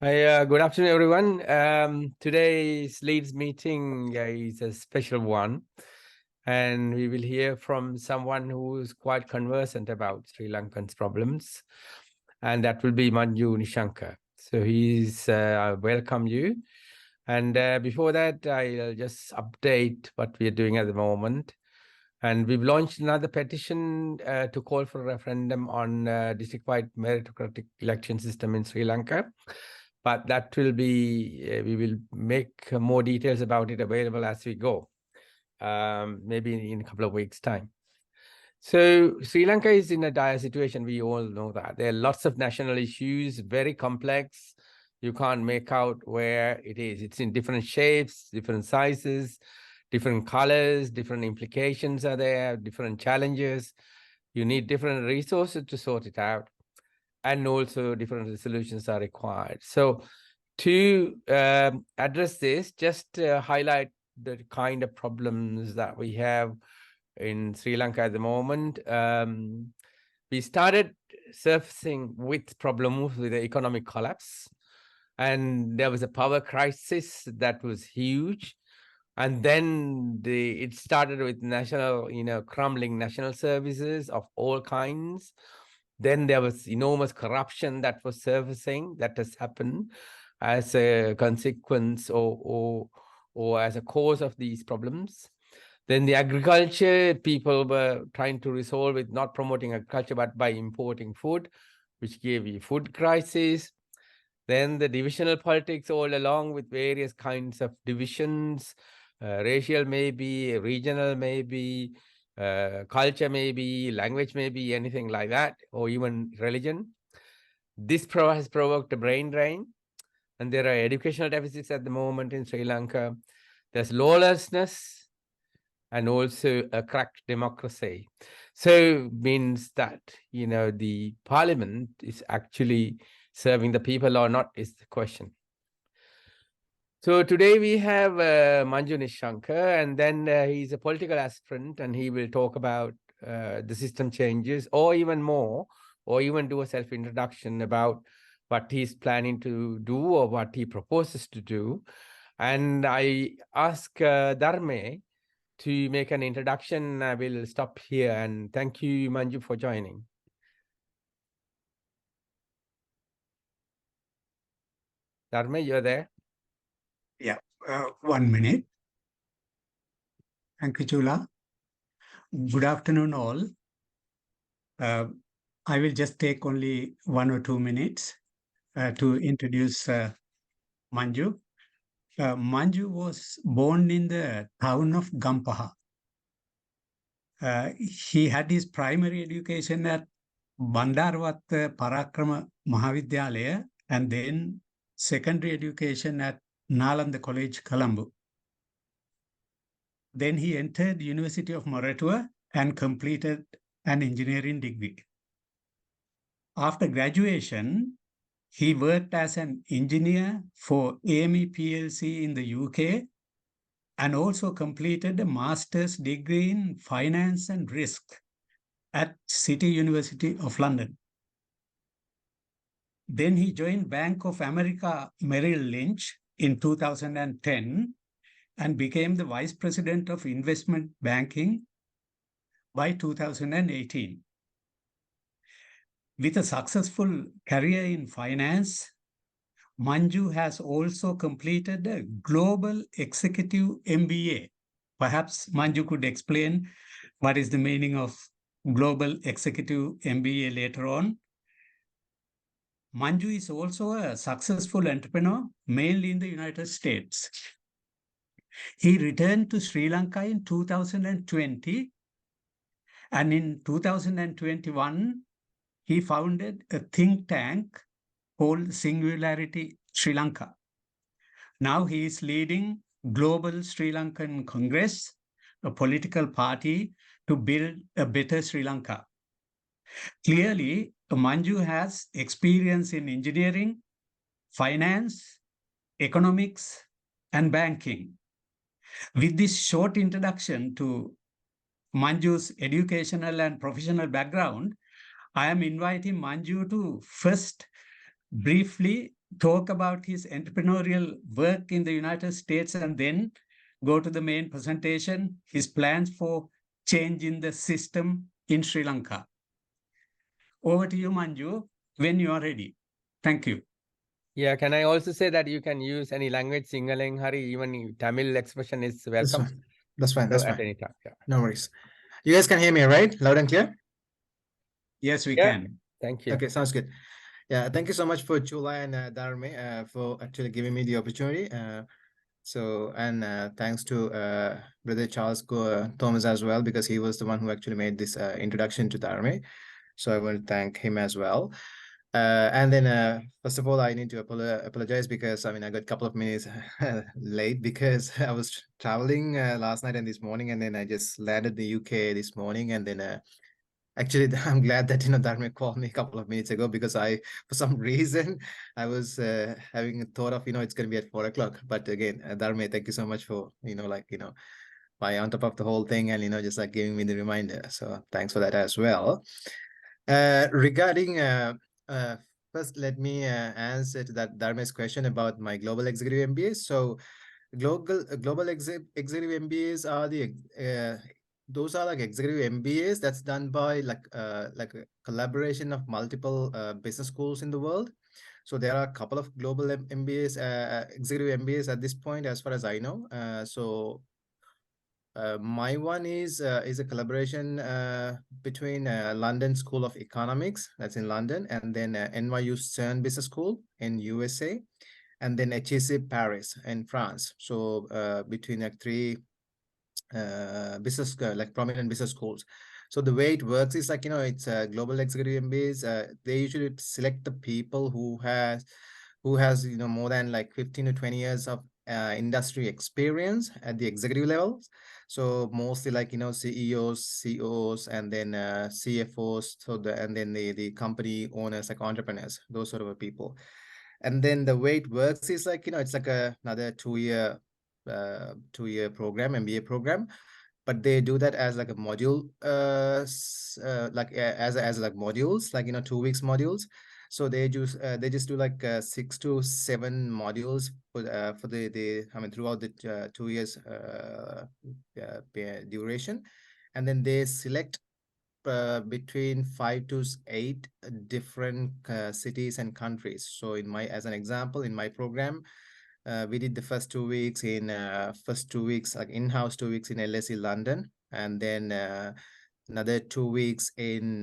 Good afternoon, everyone. Today's Leeds meeting is a special one, and we will hear from someone who is quite conversant about Sri Lankan's problems, and that will be Manju Nishshanka. So he's welcome you. And before that, I'll just update what we are doing at the moment. And we've launched another petition to call for a referendum on district-wide meritocratic election system in Sri Lanka. But that will be, we will make more details about it available as we go, maybe in a couple of weeks' time. So Sri Lanka is in a dire situation. We all know that. There are lots of national issues, very complex. You can't make out where it is. It's in different shapes, different sizes, different colors, different implications are there, different challenges. You need different resources to sort it out. And also different solutions are required. So to address this, just highlight the kind of problems that we have in Sri Lanka at the moment. We started surfacing with problems with the economic collapse, and there was a power crisis that was huge. And then it started with national, crumbling national services of all kinds. Then there was enormous corruption that was surfacing, that has happened as a consequence or as a cause of these problems. Then the agriculture, people were trying to resolve it, not promoting agriculture, but by importing food, which gave you food crisis. Then the divisional politics all along with various kinds of divisions, racial maybe, regional maybe, culture maybe, language maybe, anything like that, or even religion. This has provoked a brain drain, and there are educational deficits at the moment in Sri Lanka. There's lawlessness and also a cracked democracy. So means that, the parliament is actually serving the people or not is the question. So today we have Manju Nishshanka, and then he's a political aspirant, and he will talk about the system changes, or even more, or even do a self-introduction about what he's planning to do or what he proposes to do. And I ask Dharme to make an introduction. I will stop here, and thank you, Manju, for joining. Dharme, you're there? Yeah, 1 minute. Thank you, Chula. Good afternoon, all. I will just take only 1 or 2 minutes to introduce Manju. Manju was born in the town of Gampaha. He had his primary education at Bandarwat Parakrama Mahavidyalaya and then secondary education at Nalanda College, Colombo. Then he entered University of Moratuwa and completed an engineering degree. After graduation, he worked as an engineer for AME PLC in the UK and also completed a master's degree in finance and risk at City University of London. Then he joined Bank of America Merrill Lynch in 2010 and became the Vice President of Investment Banking by 2018. With a successful career in finance, Manju has also completed a Global Executive MBA. Perhaps Manju could explain what is the meaning of Global Executive MBA later on. Manju is also a successful entrepreneur, mainly in the United States. He returned to Sri Lanka in 2020, and in 2021, he founded a think tank called Singularity Sri Lanka. Now he is leading Global Sri Lankan Congress, a political party to build a better Sri Lanka. Clearly, Manju has experience in engineering, finance, economics, and banking. With this short introduction to Manju's educational and professional background, I am inviting Manju to first briefly talk about his entrepreneurial work in the United States and then go to the main presentation, his plans for changing the system in Sri Lanka. Over to you, Manju, when you are ready. Thank you. Yeah, can I also say that you can use any language, Singaling, Hari, even Tamil expression is welcome. That's fine. That's at fine. any time. Yeah. No worries. You guys can hear me, right? Loud and clear? Yes, we Yeah. can. Thank you. Okay, sounds good. Yeah, thank you so much for Chula and Dharme for actually giving me the opportunity. Thanks to Brother Charles Thomas as well, because he was the one who actually made this introduction to Dharme. So I want to thank him as well. First of all, I need to apologize because I got a couple of minutes late because I was traveling last night and this morning, and then I just landed the UK this morning, and then actually I'm glad that Dharme called me a couple of minutes ago, because for some reason I was having a thought of it's going to be at 4 o'clock. But again, Dharme, thank you so much for by on top of the whole thing, and just like giving me the reminder. So thanks for that as well. Regarding first, let me answer to that Dharme's question about my global executive MBA. So global executive MBAs are those are like executive MBAs that's done by like a collaboration of multiple business schools in the world. So there are a couple of global MBAs, executive MBAs at this point, as far as I know. My one is a collaboration between London School of Economics, that's in London, and then NYU Stern Business School in USA, and then HEC Paris in France. So between like three prominent business schools. So the way it works is like it's global executive MBAs. They usually select the people who has more than like 15 to 20 years of industry experience at the executive levels. So mostly like CEOs, COOs, and then CFOs. And then the company owners, like entrepreneurs, those sort of people. And then the way it works is like it's like another 2-year program, MBA program, but they do that as like a module, as like modules, like 2 weeks modules. So they just do like 6 to 7 modules for the throughout the 2 years duration, and then they select between 5 to 8 different cities and countries. So as an example, in my program, we did the first 2 weeks like in-house 2 weeks in LSE London, and then another 2 weeks in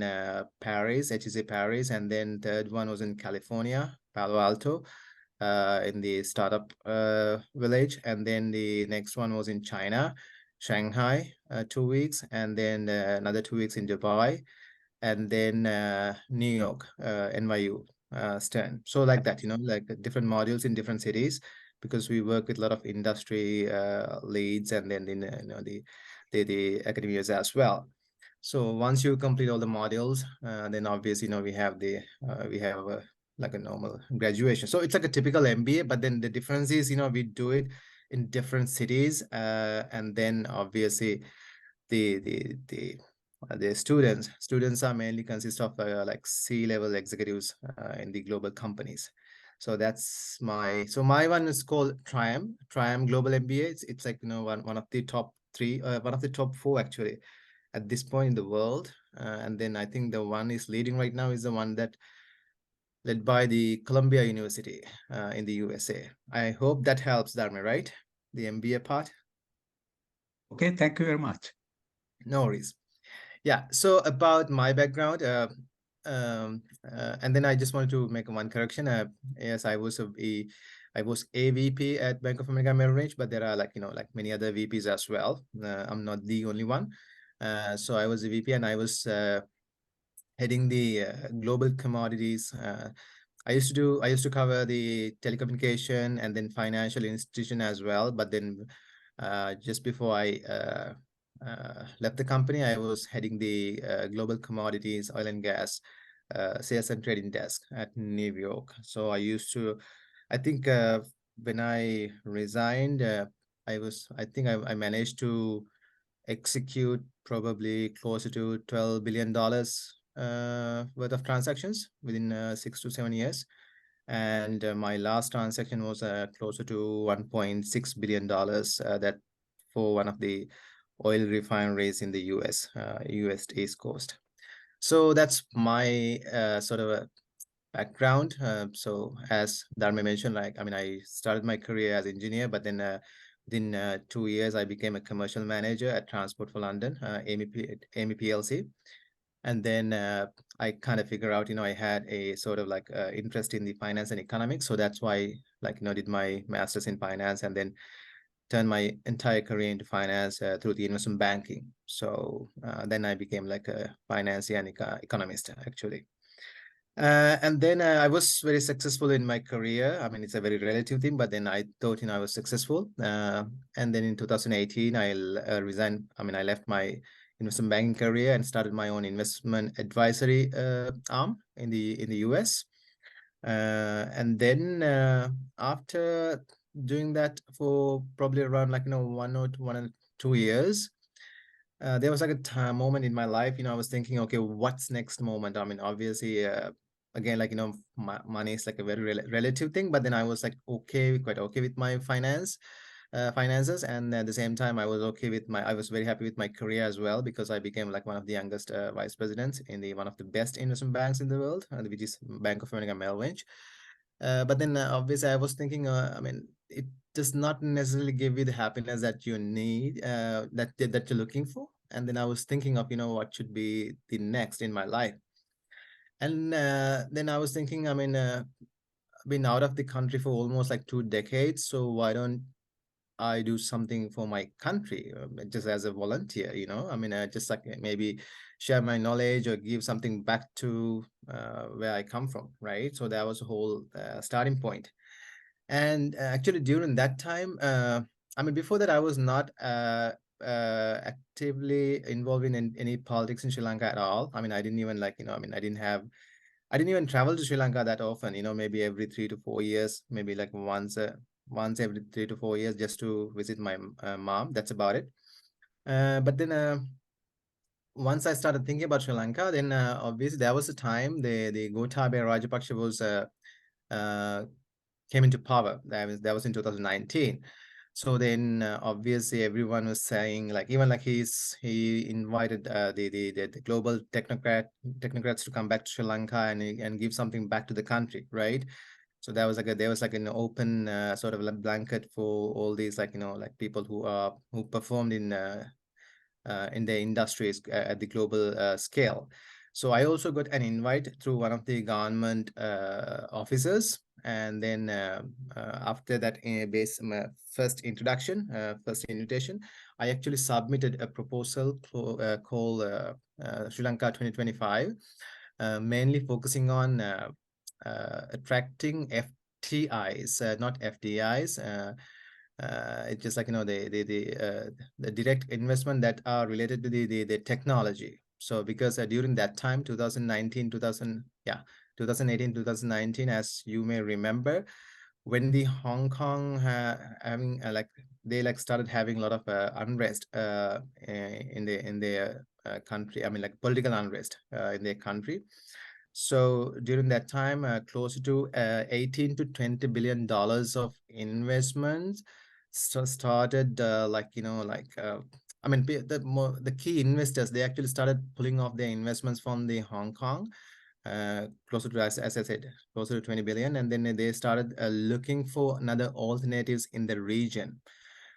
Paris, HEC Paris, and then third one was in California, Palo Alto, in the startup village, and then the next one was in China, Shanghai, 2 weeks, and then another 2 weeks in Dubai, and then New York, NYU Stern. So like that, like different modules in different cities, because we work with a lot of industry leads, and then the academias as well. So once you complete all the modules, then obviously we have like a normal graduation. So it's like a typical MBA, but then the difference is we do it in different cities, and then obviously the students are mainly consist of like C-level executives in the global companies. So that's my one is called Triumph Global MBA. It's like one of the top 3, one of the top 4 actually at this point in the world. And then I think the one is leading right now is the one that led by the Columbia University in the USA. I hope that helps, Dharma, right? The MBA part. Okay, thank you very much. No worries. Yeah, so about my background, and then I just wanted to make one correction. Yes, I was a VP at Bank of America Merrill Lynch, but there are like many other VPs as well. I'm not the only one. So I was a VP, and I was heading the global commodities. I used to cover the telecommunication and then financial institution as well. But then just before I left the company, I was heading the global commodities, oil and gas sales and trading desk at New York. So I think when I resigned, I managed to execute probably closer to $12 billion worth of transactions within 6 to 7 years. And my last transaction was closer to $1.6 billion, that for one of the oil refineries in the US East Coast. So that's my sort of a background. So as Dharma mentioned, like, I mean, I started my career as engineer, but then within 2 years, I became a commercial manager at Transport for London, AME PLC. And then I kind of figure out, I had a sort of like interest in the finance and economics. So that's why, like, did my master's in finance and then turned my entire career into finance through the investment banking. So then I became like a financier and economist, actually. And then I was very successful in my career. I mean, it's a very relative thing, but then I thought, I was successful. And then in 2018, I resigned. I mean, I left my investment banking career and started my own investment advisory arm in the US. And then after doing that for probably around like 1 or 2 years, there was like a moment in my life, I was thinking, okay, what's next moment? I mean, obviously, again, like, money is like a very relative thing, but then I was like, quite okay with my finances. And at the same time, I was very happy with my career as well, because I became like one of the youngest vice presidents in one of the best investment banks in the world, which is Bank of America Merrill Lynch. But then obviously I was thinking, I mean, it does not necessarily give you the happiness that you need, that you're looking for. And then I was thinking of, what should be the next in my life. And then I was thinking, I mean, I've been out of the country for almost like 2 decades. So why don't I do something for my country, just as a volunteer, I mean, just like maybe share my knowledge or give something back to where I come from, right? So that was a whole starting point. And actually during that time, I mean, before that, I was not actively involved in any politics in Sri Lanka at all. I mean, I didn't even like, I mean, I didn't even travel to Sri Lanka that often, maybe every 3 to 4 years, maybe like once every 3 to 4 years, just to visit my mom. That's about it. But then once I started thinking about Sri Lanka, then obviously there was a time the Gotabaya Rajapaksa was uh, came into power. That was in 2019. So then obviously everyone was saying, like, even like he invited the global technocrats to come back to Sri Lanka and give something back to the country, right? So there was like an open sort of like blanket for all these, like, like people who performed in their industries at the global scale. So I also got an invite through one of the government officers. And then after that first invitation, I actually submitted a proposal called Sri Lanka 2025, mainly focusing on attracting FTIs, not FDIs. It's just like, the direct investment that are related to the technology. So because during that time, 2019, 2018, as you may remember, when the Hong Kong having like they like started having a lot of unrest in their country. I mean, like political unrest in their country. So during that time, close to 18 to 20 billion dollars of investments started I mean, the key investors, they actually started pulling off their investments from the Hong Kong, closer to, as I said, closer to 20 billion. And then they started looking for another alternatives in the region.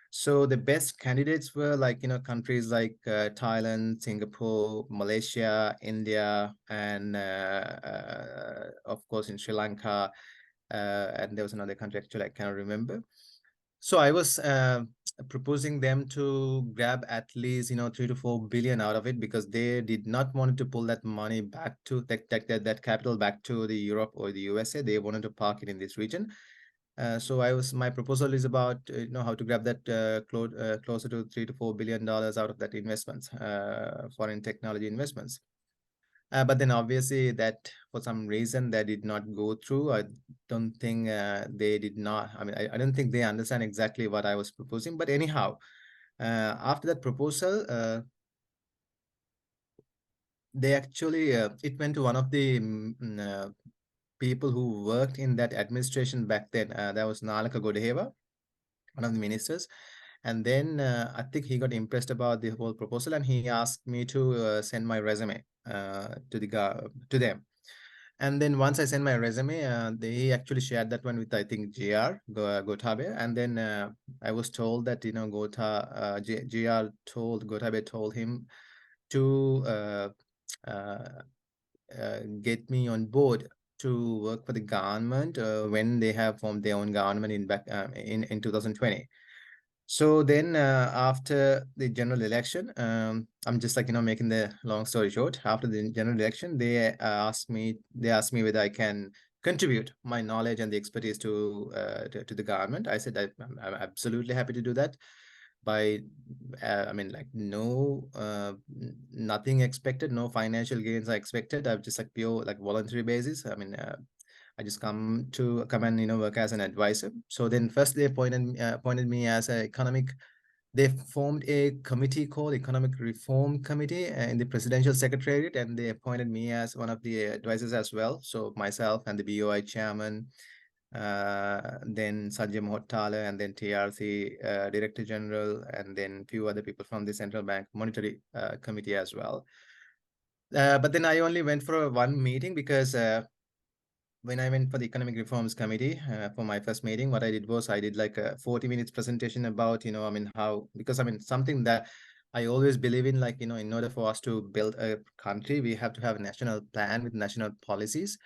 So the best candidates were like, countries like Thailand, Singapore, Malaysia, India, and of course in Sri Lanka. And there was another country, actually, I cannot remember. So I was proposing them to grab at least, 3 to 4 billion out of it, because they did not want to pull that money back to that capital back to the Europe or the USA. They wanted to park it in this region. So my proposal is about how to grab that closer to $3 to $4 billion out of that investments, foreign technology investments. But then obviously that for some reason that did not go through. I don't think they did not. I mean, I don't think they understand exactly what I was proposing. But anyhow, after that proposal, they actually it went to one of the people who worked in that administration back then. That was Nalaka Godheva, one of the ministers. And then I think he got impressed about the whole proposal, and he asked me to send my resume to them. And then once I sent my resume, they actually shared that one with, I think, Gotabe. And then I was told that, GR told Gotabe told him to get me on board to work for the government when they have formed their own government in 2020. So then after the general election, I'm just like, making the long story short. After the general election, they asked me whether I can contribute my knowledge and the expertise to the government. I said I'm absolutely happy to do that. By like nothing expected, no financial gains are expected. I've just like pure like voluntary basis. I just come and work as an advisor. So then first they appointed me as an economic. They formed a committee called Economic Reform Committee in the Presidential Secretariat, and they appointed me as one of the advisors as well. So myself and the BOI chairman, then Sanjay Mohottala, and then TRC Director General, and then few other people from the Central Bank Monetary Committee as well. But then I only went for one meeting because when I went for the Economic Reforms Committee for my first meeting, what I did was I did like a 40 minutes presentation about, because something that I always believe in, like, in order for us to build a country, we have to have a national plan with national policies.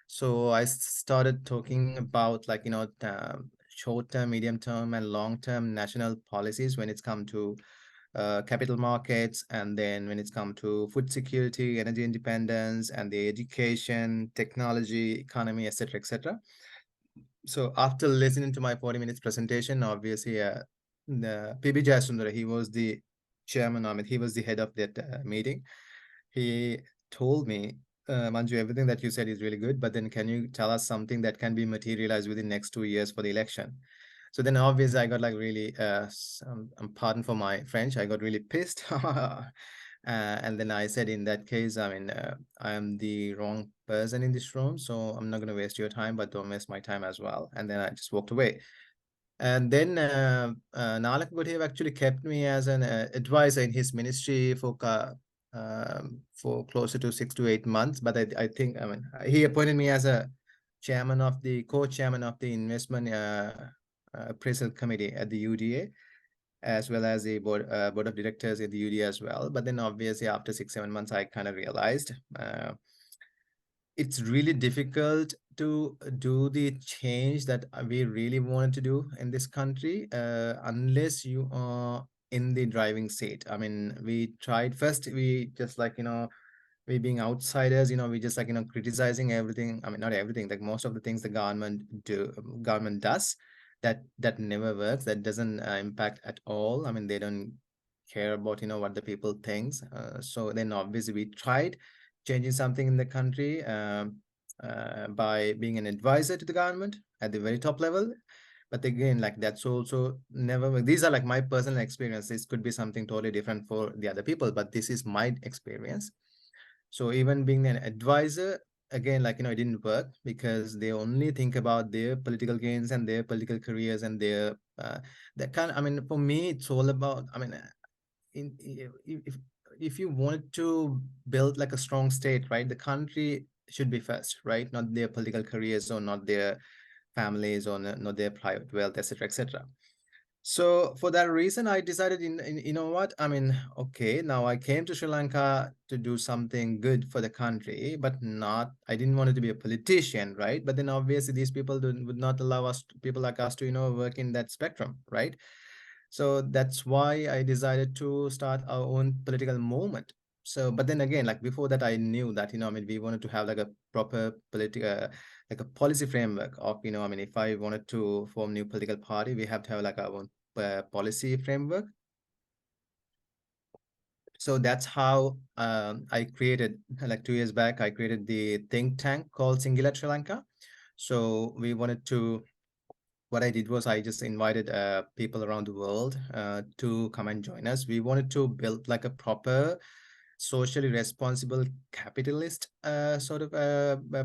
So I started talking about like, short-term, medium-term, and long-term national policies when it's come to capital markets, and then when it's come to food security, energy independence, and the education, technology, economy, etc., etc. So after listening to my 40 minutes presentation, obviously, the PB Jayasundara, he was the chairman of it. He was the head of that meeting. He told me, Manju, everything that you said is really good, but then can you tell us something that can be materialized within next 2 years for the election? So then obviously I got like really, pardon for my French, I got really pissed. And then I said, in that case, I am the wrong person in this room, so I'm not going to waste your time, but don't waste my time as well. And then I just walked away. And then Nalak Budhev actually kept me as an advisor in his ministry for closer to 6 to 8 months. But I think, he appointed me as a co-chairman of the investment appraisal committee at the UDA, as well as the board of directors in the UDA as well. But then obviously after 6-7 months, I kind of realized it's really difficult to do the change that we really wanted to do in this country unless you are in the driving seat. I mean, we tried first, we just like, we being outsiders, we just like, criticizing everything. I mean, not everything, like most of the things the government does, that never works, that doesn't impact at all. I mean, they don't care about, what the people thinks. So then obviously we tried changing something in the country by being an advisor to the government at the very top level. But again, like that's also never, these are like my personal experience. This could be something totally different for the other people, but this is my experience. So even being an advisor, again, like, it didn't work because they only think about their political gains and their political careers and their, that kind of, for me, it's all about, if you wanted to build like a strong state, right, the country should be first, right? Not their political careers, or not their families, or not their private wealth, etc., etc. So for that reason, I decided, you know what, okay, now I came to Sri Lanka to do something good for the country, but I didn't want it to be a politician, right? But then obviously these people would not allow people like us to, work in that spectrum, right? So that's why I decided to start our own political movement. So, but then again, like before that, I knew that, we wanted to have like a proper political, like a policy framework of, if I wanted to form new political party, we have to have like our own policy framework. So that's how I created, like 2 years back, I created the think tank called Singular Sri Lanka. So we wanted to, what I did was I just invited people around the world to come and join us. We wanted to build like a proper socially responsible capitalist sort of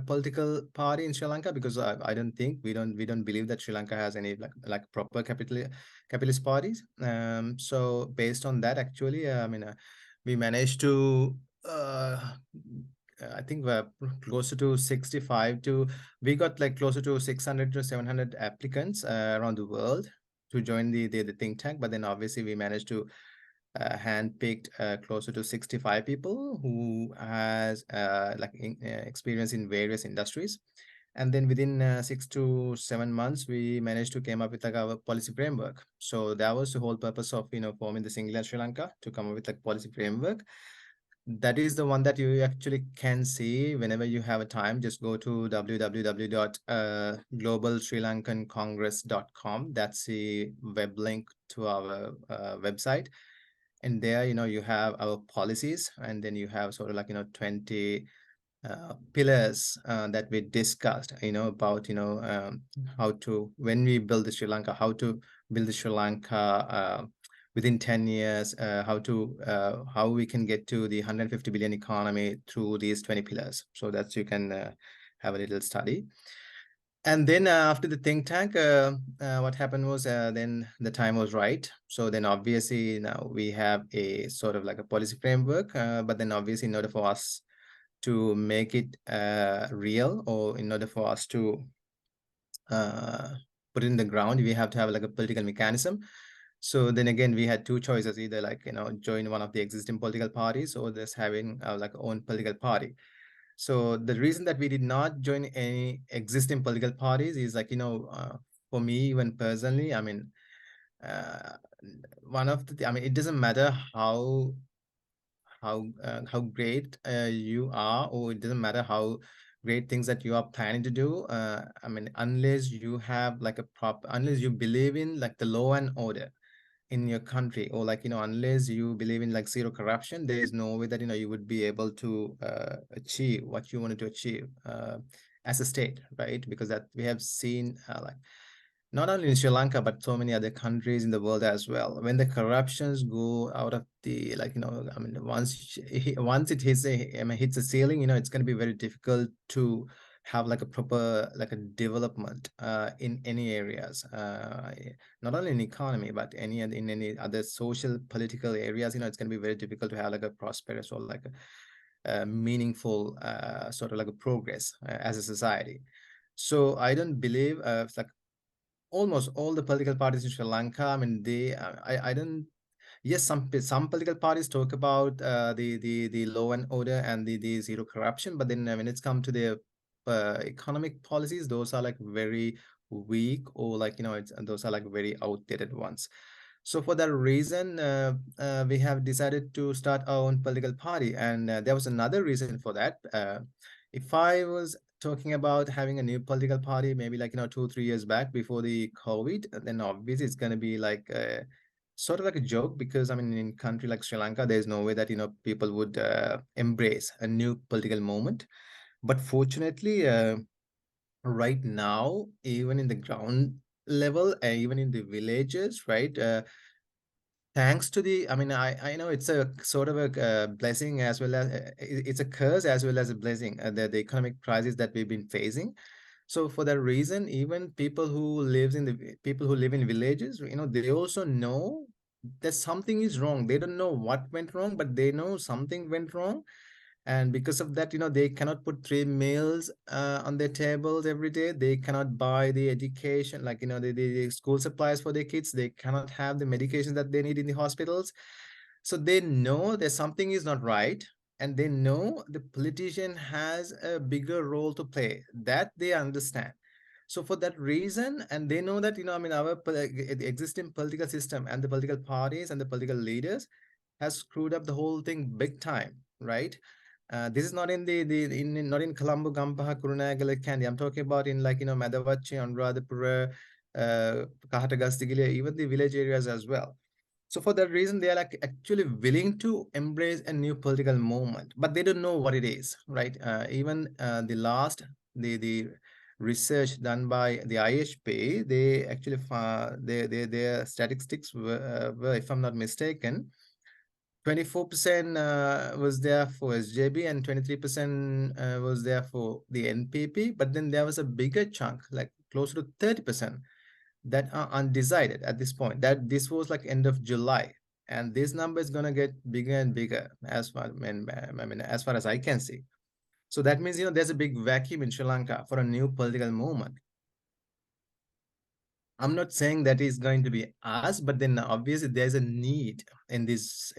political party in Sri Lanka, because I don't think we don't believe that Sri Lanka has any like proper capitalist parties. So based on that, actually, we managed to I think we're closer to 65 to we got like closer to 600 to 700 applicants around the world to join the think tank, but then obviously we managed to handpicked closer to 65 people who has experience in various industries. And then within 6 to 7 months, we managed to came up with like our policy framework. So that was the whole purpose of forming the Single Sri Lanka, to come up with like policy framework. That is the one that you actually can see whenever you have a time. Just go to www.globalsrilankancongress.com. That's the web link to our website. And there, you have our policies, and then you have sort of 20 pillars that we discussed, about, how to, when we build the Sri Lanka, how to build the Sri Lanka within 10 years, how we can get to the 150 billion economy through these 20 pillars. So that's, you can have a little study. And then after the think tank, what happened was then the time was right. So then obviously now we have a sort of like a policy framework, but then obviously in order for us to make it real, or in order for us to put it in the ground, we have to have like a political mechanism. So then again, we had two choices: either join one of the existing political parties, or just having like our own political party. So the reason that we did not join any existing political parties is for me, even personally, uh, it doesn't matter how great you are, or it doesn't matter how great things that you are planning to do. Unless you have like unless you believe in like the law and order in your country, or unless you believe in like zero corruption, there is no way that you would be able to achieve what you wanted to achieve as a state, right? Because that we have seen not only in Sri Lanka, but so many other countries in the world as well. When the corruptions go out of the once it hits a ceiling, it's going to be very difficult to have like a proper like a development in any areas, not only in economy, but in any other social political areas. It's going to be very difficult to have like a prosperous, or like a meaningful sort of like a progress as a society. So I don't believe like almost all the political parties in Sri Lanka, I don't. Yes, some political parties talk about the law and order and the zero corruption, but then when it's come to the economic policies, those are like very weak, or those are like very outdated ones. So for that reason, we have decided to start our own political party, and there was another reason for that. If I was talking about having a new political party, maybe 2-3 years back before the COVID, then obviously it's going to be like sort of like a joke, because in a country like Sri Lanka, there's no way that people would embrace a new political movement. But fortunately, right now, even in the ground level, even in the villages, right, thanks to the I know it's a sort of a blessing, as well as it's a curse as well as a blessing, the economic crisis that we've been facing. So for that reason, even people who live in villages, they also know that something is wrong. They don't know what went wrong, but they know something went wrong. And because of that, they cannot put 3 meals on their tables every day. They cannot buy the education, the school supplies for their kids. They cannot have the medications that they need in the hospitals. So they know that something is not right, and they know the politician has a bigger role to play. That they understand. So for that reason, and they know that our existing political system and the political parties and the political leaders has screwed up the whole thing big time, right? This is not in not in Colombo, Gampaha, Kurunagala, Kandy. I'm talking about in Madavachi, Anuradhapura, Kahatagastigile, even the village areas as well. So for that reason, they are like actually willing to embrace a new political movement, but they don't know what it is, right? Even the research done by the IHP, they actually their statistics were, if I'm not mistaken, 24% was there for SJB and 23% was there for the NPP. But then there was a bigger chunk, like close to 30%, that are undecided at this point. That this was like end of July, and this number is gonna get bigger and bigger as far as far as I can see. So that means there's a big vacuum in Sri Lanka for a new political movement. I'm not saying that is going to be us, but then obviously there's a need in this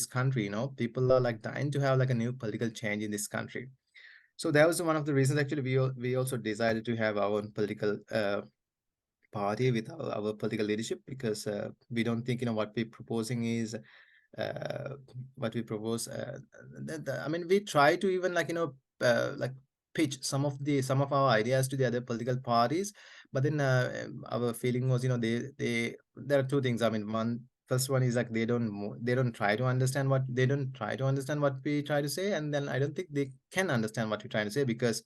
country. People are like dying to have like a new political change in this country. So that was one of the reasons actually we also decided to have our own political party with our political leadership, because we don't think what we're proposing is what we propose. I mean, we try to even like pitch some of our ideas to the other political parties, but then our feeling was they there are two things. I mean, first one is like they don't try to understand what we try to say, and then I don't think they can understand what we're trying to say, because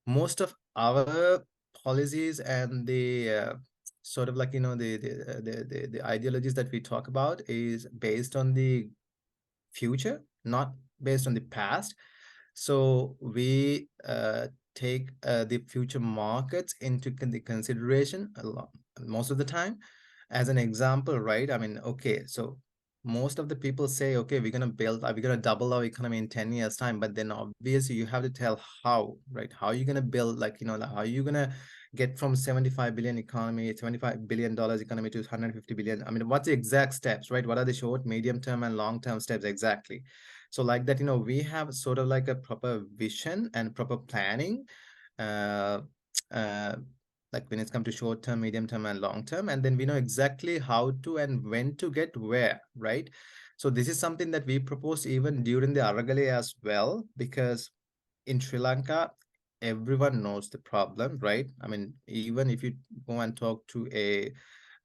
most of our policies and the sort of like the ideologies that we talk about is based on the future, not based on the past. So we take the future markets into the consideration a lot, most of the time. As an example, right? I mean, okay, so most of the people say, okay, we're gonna double our economy in 10 years time, but then obviously you have to tell how, right? How are you gonna build, like how are you gonna get from 75 billion economy, $75 billion economy to 150 billion? I mean, what's the exact steps, right? What are the short, medium term and long term steps exactly? So like that, we have sort of like a proper vision and proper planning, uh, uh, like when it's come to short term, medium term and long term, and then we know exactly how to and when to get where, right? So this is something that we propose even during the Aragale as well, because in Sri Lanka, everyone knows the problem, right? I mean, even if you go and talk to a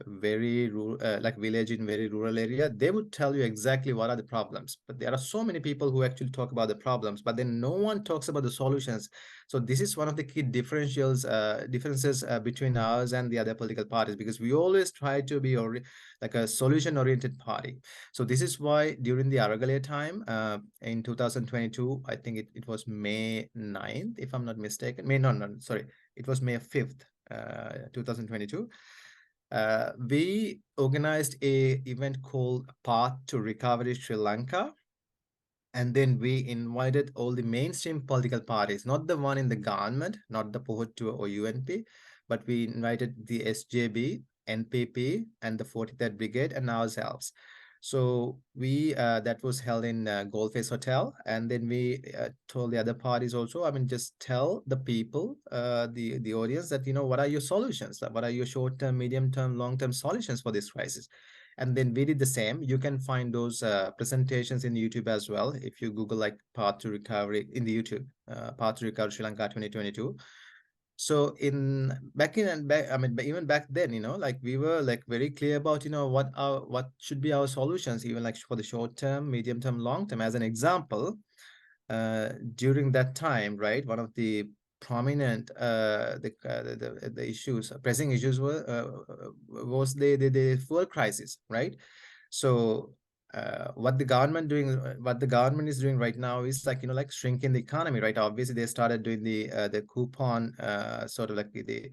very rural, like village in very rural area, they would tell you exactly what are the problems. But there are so many people who actually talk about the problems, but then no one talks about the solutions. So this is one of the key differences between ours and the other political parties, because we always try to be like a solution oriented party. So this is why during the Aragale time in 2022, I think it was May 9th, if I'm not mistaken. Sorry, it was May 5th, 2022. We organized a event called Path to Recovery Sri Lanka, and then we invited all the mainstream political parties, not the one in the government, not the POHUT or UNP, but we invited the SJB, NPP, and the 43rd Brigade and ourselves. So we that was held in Goldface Hotel, and then we told the other parties also. I mean, just tell the people, the audience, that what are your solutions? Like, what are your short-term, medium-term, long-term solutions for this crisis? And then we did the same. You can find those presentations in YouTube as well. If you Google like Path to Recovery in the YouTube, Path to Recovery Sri Lanka 2022. So I mean, even back then, like we were like very clear about, what should be our solutions, even like for the short term, medium term, long term. As an example, during that time, right, one of the prominent the issues, pressing issues was the fuel crisis, right? So what the government is doing right now is like like shrinking the economy, right? Obviously they started doing the coupon sort of like the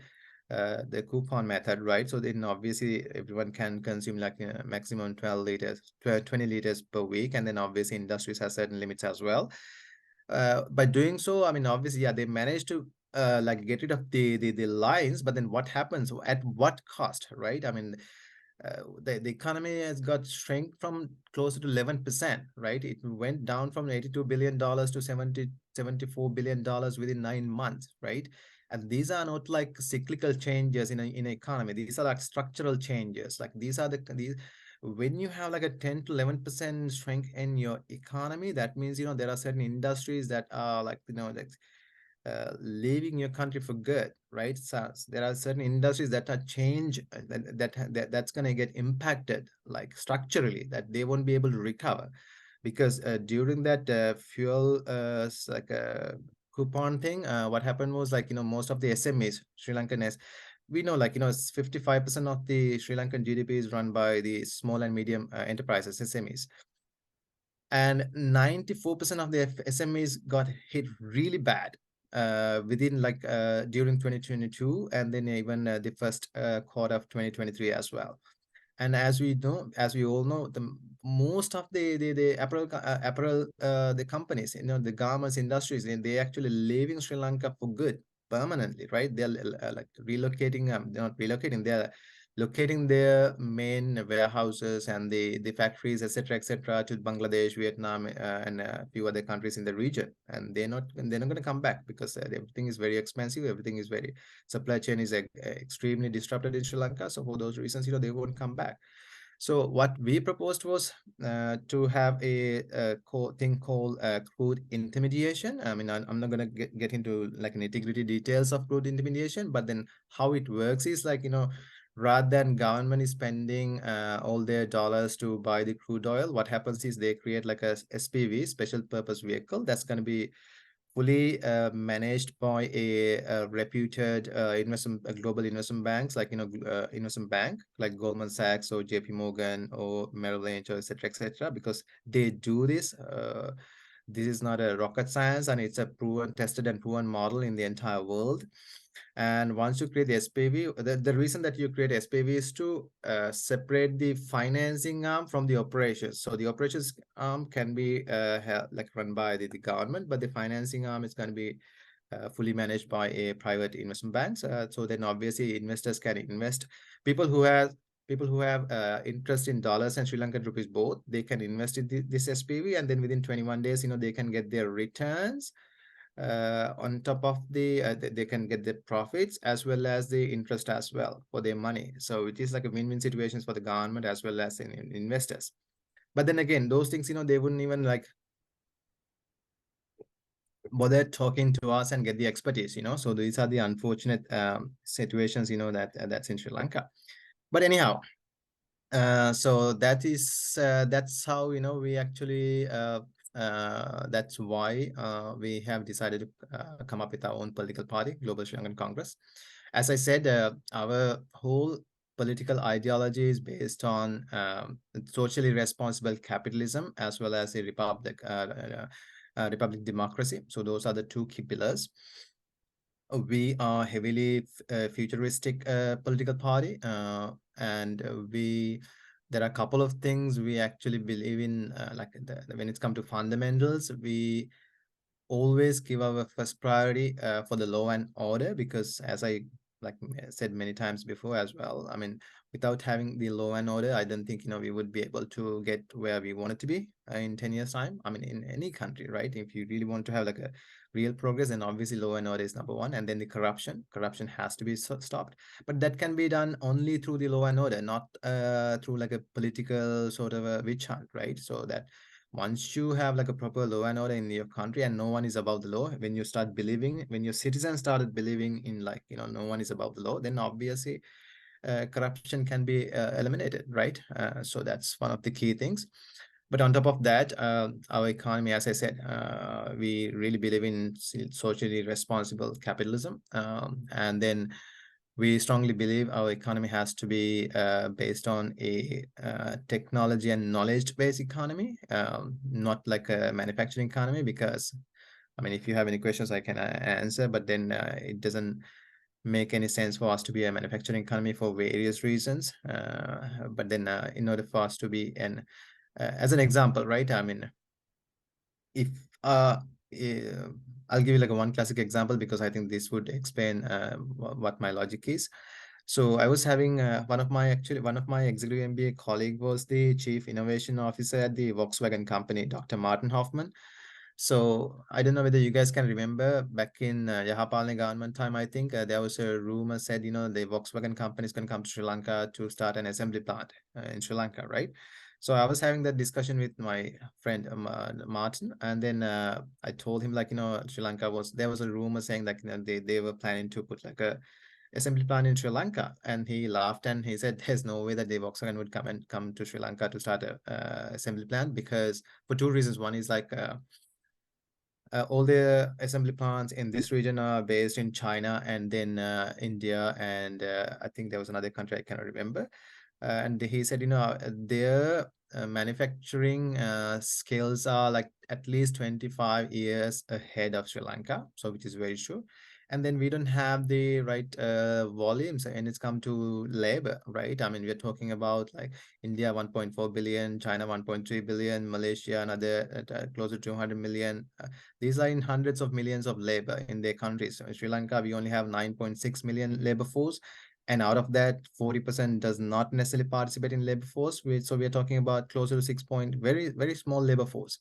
coupon method, right? So then obviously everyone can consume like maximum 12 liters 20 liters per week, and then obviously industries have certain limits as well. By doing so, I mean, obviously, yeah, they managed to like get rid of the lines, but then what happens, at what cost, right? I mean, the economy has got shrink from closer to 11%, right? It went down from $82 billion to $74 billion within 9 months, right? And these are not like cyclical changes in an economy. These are like structural changes. Like these when you have like a 10 to 11% shrink in your economy, that means there are certain industries that are like like leaving your country for good, right? So there are certain industries that are that's going to get impacted like structurally, that they won't be able to recover, because during that fuel like coupon thing, what happened was like most of the SMEs, Sri Lankan we know, like, 55% of the Sri Lankan GDP is run by the small and medium enterprises, SMEs. And 94% of the SMEs got hit really bad within during 2022, and then even the first quarter of 2023 as well. And as we know, as we all know, the most of the apparel the companies, the garments industries, and they actually leaving Sri Lanka for good permanently, right? They're like relocating, they're not relocating, they're locating their main warehouses and the factories, etc., to Bangladesh, Vietnam, and a few other countries in the region. And they're not going to come back because everything is very expensive. Everything is very, supply chain is extremely disrupted in Sri Lanka. So for those reasons, they won't come back. So what we proposed was to have a thing called crude intermediation. I mean, I'm not going to get into like nitty-gritty details of crude intermediation, but then how it works is like, rather than government is spending all their dollars to buy the crude oil, what happens is they create like a SPV, special purpose vehicle, that's going to be fully managed by a reputed global investment banks, like investment bank like Goldman Sachs or JP Morgan or Merrill Lynch, or etc., because they do this. This is not a rocket science, and it's a proven, tested and proven model in the entire world. And once you create the SPV, the reason that you create SPV is to separate the financing arm from the operations. So the operations arm can be run by the government, but the financing arm is going to be fully managed by a private investment banks. So then obviously investors can invest. People who have interest in dollars and Sri Lankan rupees both, they can invest in this SPV, and then within 21 days, they can get their returns. On top of they can get the profits as well as the interest as well for their money. So it is like a win-win situations for the government as well as in investors. But then again, those things, they wouldn't even like bother talking to us and get the expertise, so these are the unfortunate situations, that's in Sri Lanka. But anyhow, so that's how we actually that's why we have decided to come up with our own political party, Global Sri Lankan Congress. As I said, our whole political ideology is based on socially responsible capitalism as well as a republic democracy. So those are the two key pillars. We are heavily futuristic political party, and there are a couple of things we actually believe in, when it's come to fundamentals. We always give our first priority for the law and order, because as I said many times before as well, I mean, without having the law and order, I don't think we would be able to get where we wanted to be in 10 years time. I mean, in any country, right? If you really want to have like a real progress, then obviously law and order is number one, and then the corruption has to be stopped. But that can be done only through the law and order, not through like a political sort of a witch hunt, right? So that once you have like a proper law and order in your country and no one is above the law, when you start believing, when your citizens started believing in no one is above the law, then obviously corruption can be eliminated, right? So that's one of the key things. But on top of that, our economy, as I said, we really believe in socially responsible capitalism, and then we strongly believe our economy has to be based on a technology and knowledge-based economy, not like a manufacturing economy. Because, I mean, if you have any questions, I can answer, but then it doesn't make any sense for us to be a manufacturing economy for various reasons. But then in order for us to be as an example, right? I mean, if I'll give you like one classic example, because I think this would explain what my logic is. So I was having one of my executive MBA colleague was the chief innovation officer at the Volkswagen company, Dr. Martin Hoffman. So I don't know whether you guys can remember back in Yahapalani government time, I think there was a rumor said, the Volkswagen company is going to come to Sri Lanka to start an assembly plant in Sri Lanka, right? So I was having that discussion with my friend Martin, and then I told him Sri Lanka there was a rumor saying that they were planning to put like a assembly plant in Sri Lanka, and he laughed and he said there's no way that the Volkswagen would come to Sri Lanka to start a assembly plant, because for two reasons. One is all the assembly plants in this region are based in China and then India, and I think there was another country I cannot remember. And he said, their manufacturing skills are like at least 25 years ahead of Sri Lanka, so which is very true. And then we don't have the right volumes, and it's come to labor, right? I mean, we're talking about like India 1.4 billion, China 1.3 billion, Malaysia another closer to 200 million. These are in hundreds of millions of labor in their countries. So in Sri Lanka, we only have 9.6 million labor force, and out of that 40% does not necessarily participate in labor force. So we're talking about closer to 6 point, very very small labor force.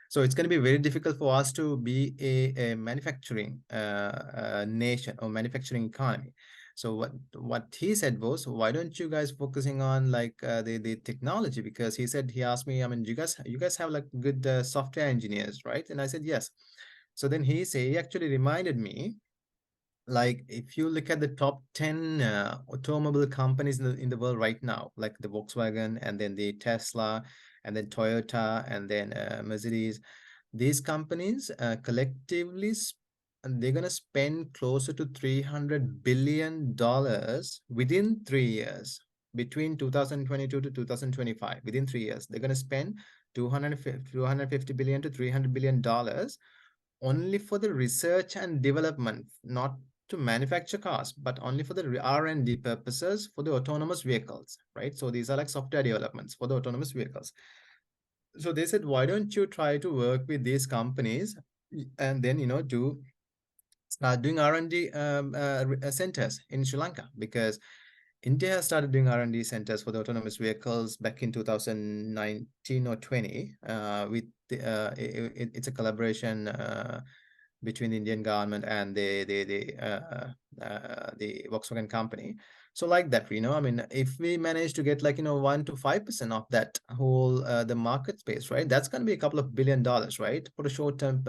So it's going to be very difficult for us to be a manufacturing nation or manufacturing economy. So what he said was, why don't you guys focusing on like the technology? Because he asked me, I mean, you guys have like good software engineers, right? And I said yes. So then he actually reminded me, like if you look at the top 10 automobile companies in the world right now, like the Volkswagen and then the Tesla and then Toyota and then Mercedes, these companies collectively they're going to spend closer to $300 billion within 3 years, between 2022 to 2025. Within 3 years they're going to spend 250 billion to $300 billion only for the research and development, not to manufacture cars, but only for the R&D purposes for the autonomous vehicles, right? So these are like software developments for the autonomous vehicles. So they said, why don't you try to work with these companies and then, start doing R&D centers in Sri Lanka? Because India has started doing R&D centers for the autonomous vehicles back in 2019 or 20 with it's a collaboration between the Indian government and the Volkswagen company. So like that, I mean, if we manage to get like 1 to 5% of that whole the market space, right, that's going to be a couple of $1 billion, right, for a short-term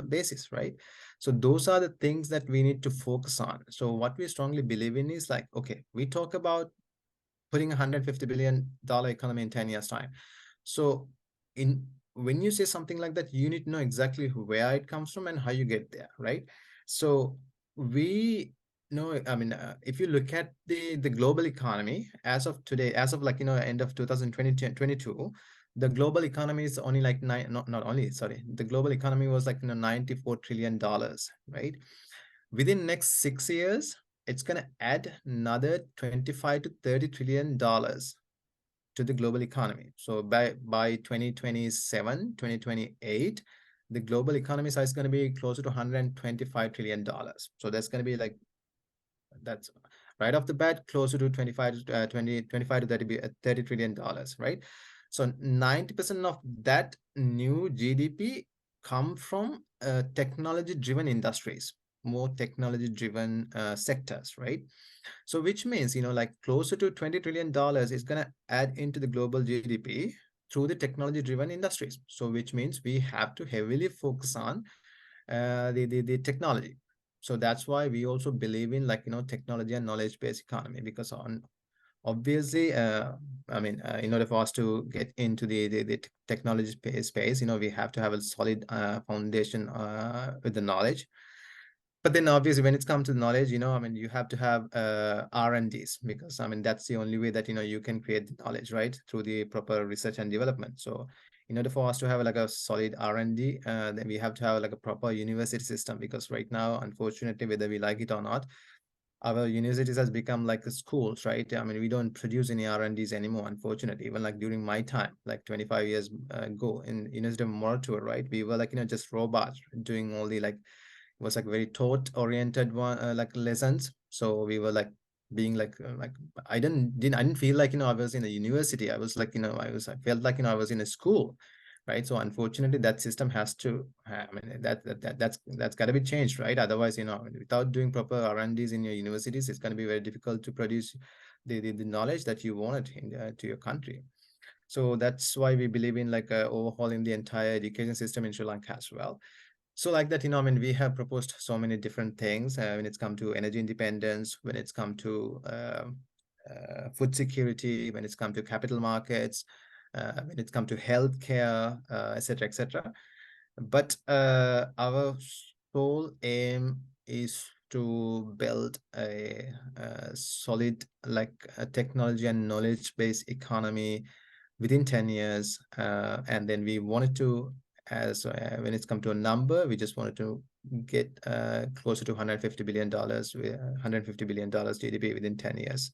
basis, right? So those are the things that we need to focus on. So what we strongly believe in is like, okay, we talk about putting $150 billion economy in 10 years time. So in when you say something like that, you need to know exactly where it comes from and how you get there, right? So we know, I mean, if you look at the global economy as of today, as of like, end of 2022, the global economy is only like not only, sorry, the global economy was like, $94 trillion, right? Within next 6 years, it's going to add another 25 to 30 trillion dollars to the global economy. So by 2027, 2028, the global economy size is going to be closer to $125 trillion. So that's going to be like, that's right off the bat, closer to 25 to 30 trillion dollars, right? So 90% of that new GDP come from technology driven industries, more technology driven sectors, right? So which means, like closer to $20 trillion is going to add into the global GDP through the technology driven industries. So which means we have to heavily focus on the technology. So that's why we also believe in like, technology and knowledge based economy, because obviously, I mean, in order for us to get into the technology space, we have to have a solid foundation with the knowledge. But then obviously when it's come to knowledge, I mean, you have to have R&Ds, because I mean, that's the only way that, you can create the knowledge, right? Through the proper research and development. So in order for us to have like a solid R&D, then we have to have like a proper university system, because right now, unfortunately, whether we like it or not, our universities has become like schools, right? I mean, we don't produce any R&Ds anymore, unfortunately. Even like during my time, like 25 years ago in University of Moratoa, right? We were like, just robots doing all the like, was like very taught oriented one like lessons. So we were like being like I didn't feel like I was in a university. I was like I felt like I was in a school, right? So unfortunately that system has to, I mean, that's got to be changed, right? Otherwise, without doing proper R&Ds in your universities, it's going to be very difficult to produce the knowledge that you wanted to your country. So that's why we believe in like overhauling the entire education system in Sri Lanka as well. So like that, I mean, we have proposed so many different things when it's come to energy independence, when it's come to food security, when it's come to capital markets, when it's come to healthcare, et cetera, et cetera. But our sole aim is to build a solid, like a technology and knowledge-based economy within 10 years. And then we wanted to, as when it's come to a number, we just wanted to get closer to $150 billion, $150 billion GDP within 10 years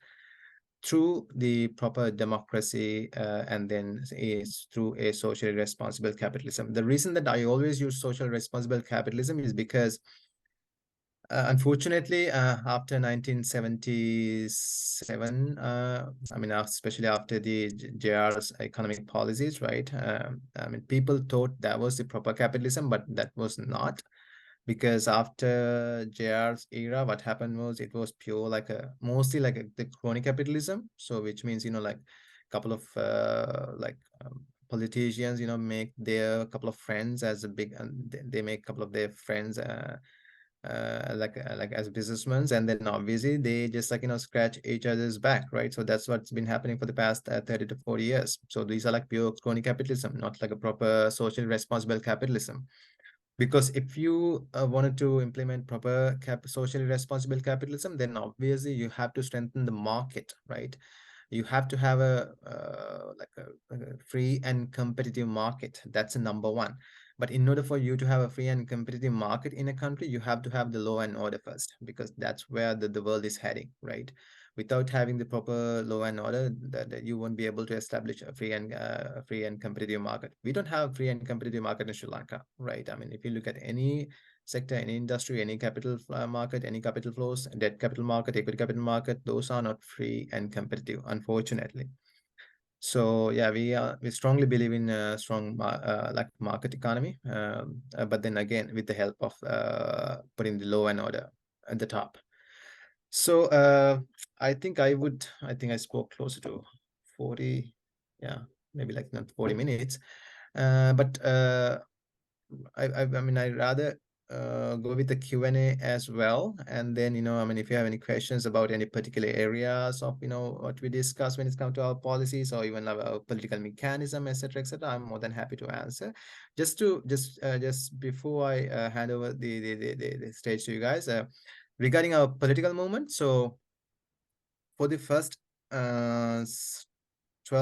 through the proper democracy, and then is through a socially responsible capitalism. The reason that I always use social responsible capitalism is because unfortunately, after 1977, I mean, especially after the JR's economic policies, right? I mean, people thought that was the proper capitalism, but that was not, because after JR's era, what happened was it was pure like mostly like the crony capitalism. So which means, like a couple of politicians, make their couple of friends as a big, and they make a couple of their friends like as businessmen, and then obviously they just like scratch each other's back, right? So that's what's been happening for the past 30 to 40 years. So these are like pure crony capitalism, not like a proper socially responsible capitalism. Because if you wanted to implement proper socially responsible capitalism, then obviously you have to strengthen the market, right? You have to have a free and competitive market. That's a number one. But in order for you to have a free and competitive market in a country, you have to have the law and order first, because that's where the world is heading, right? Without having the proper law and order, that you won't be able to establish a free and competitive market. We don't have free and competitive market in Sri Lanka, right? I mean, if you look at any sector, any industry, any capital market, any capital flows, debt capital market, equity capital market, those are not free and competitive, unfortunately. So yeah, we strongly believe in a strong like market economy, but then again with the help of putting the law and order at the top. So I think I spoke closer to 40, yeah, maybe like not 40 minutes, but I mean, I rather go with the Q&A as well. And then, I mean, if you have any questions about any particular areas of, what we discuss when it comes to our policies or even our political mechanism, etc., I'm more than happy to answer. Just before I hand over the stage to you guys, regarding our political movement. So for the first 12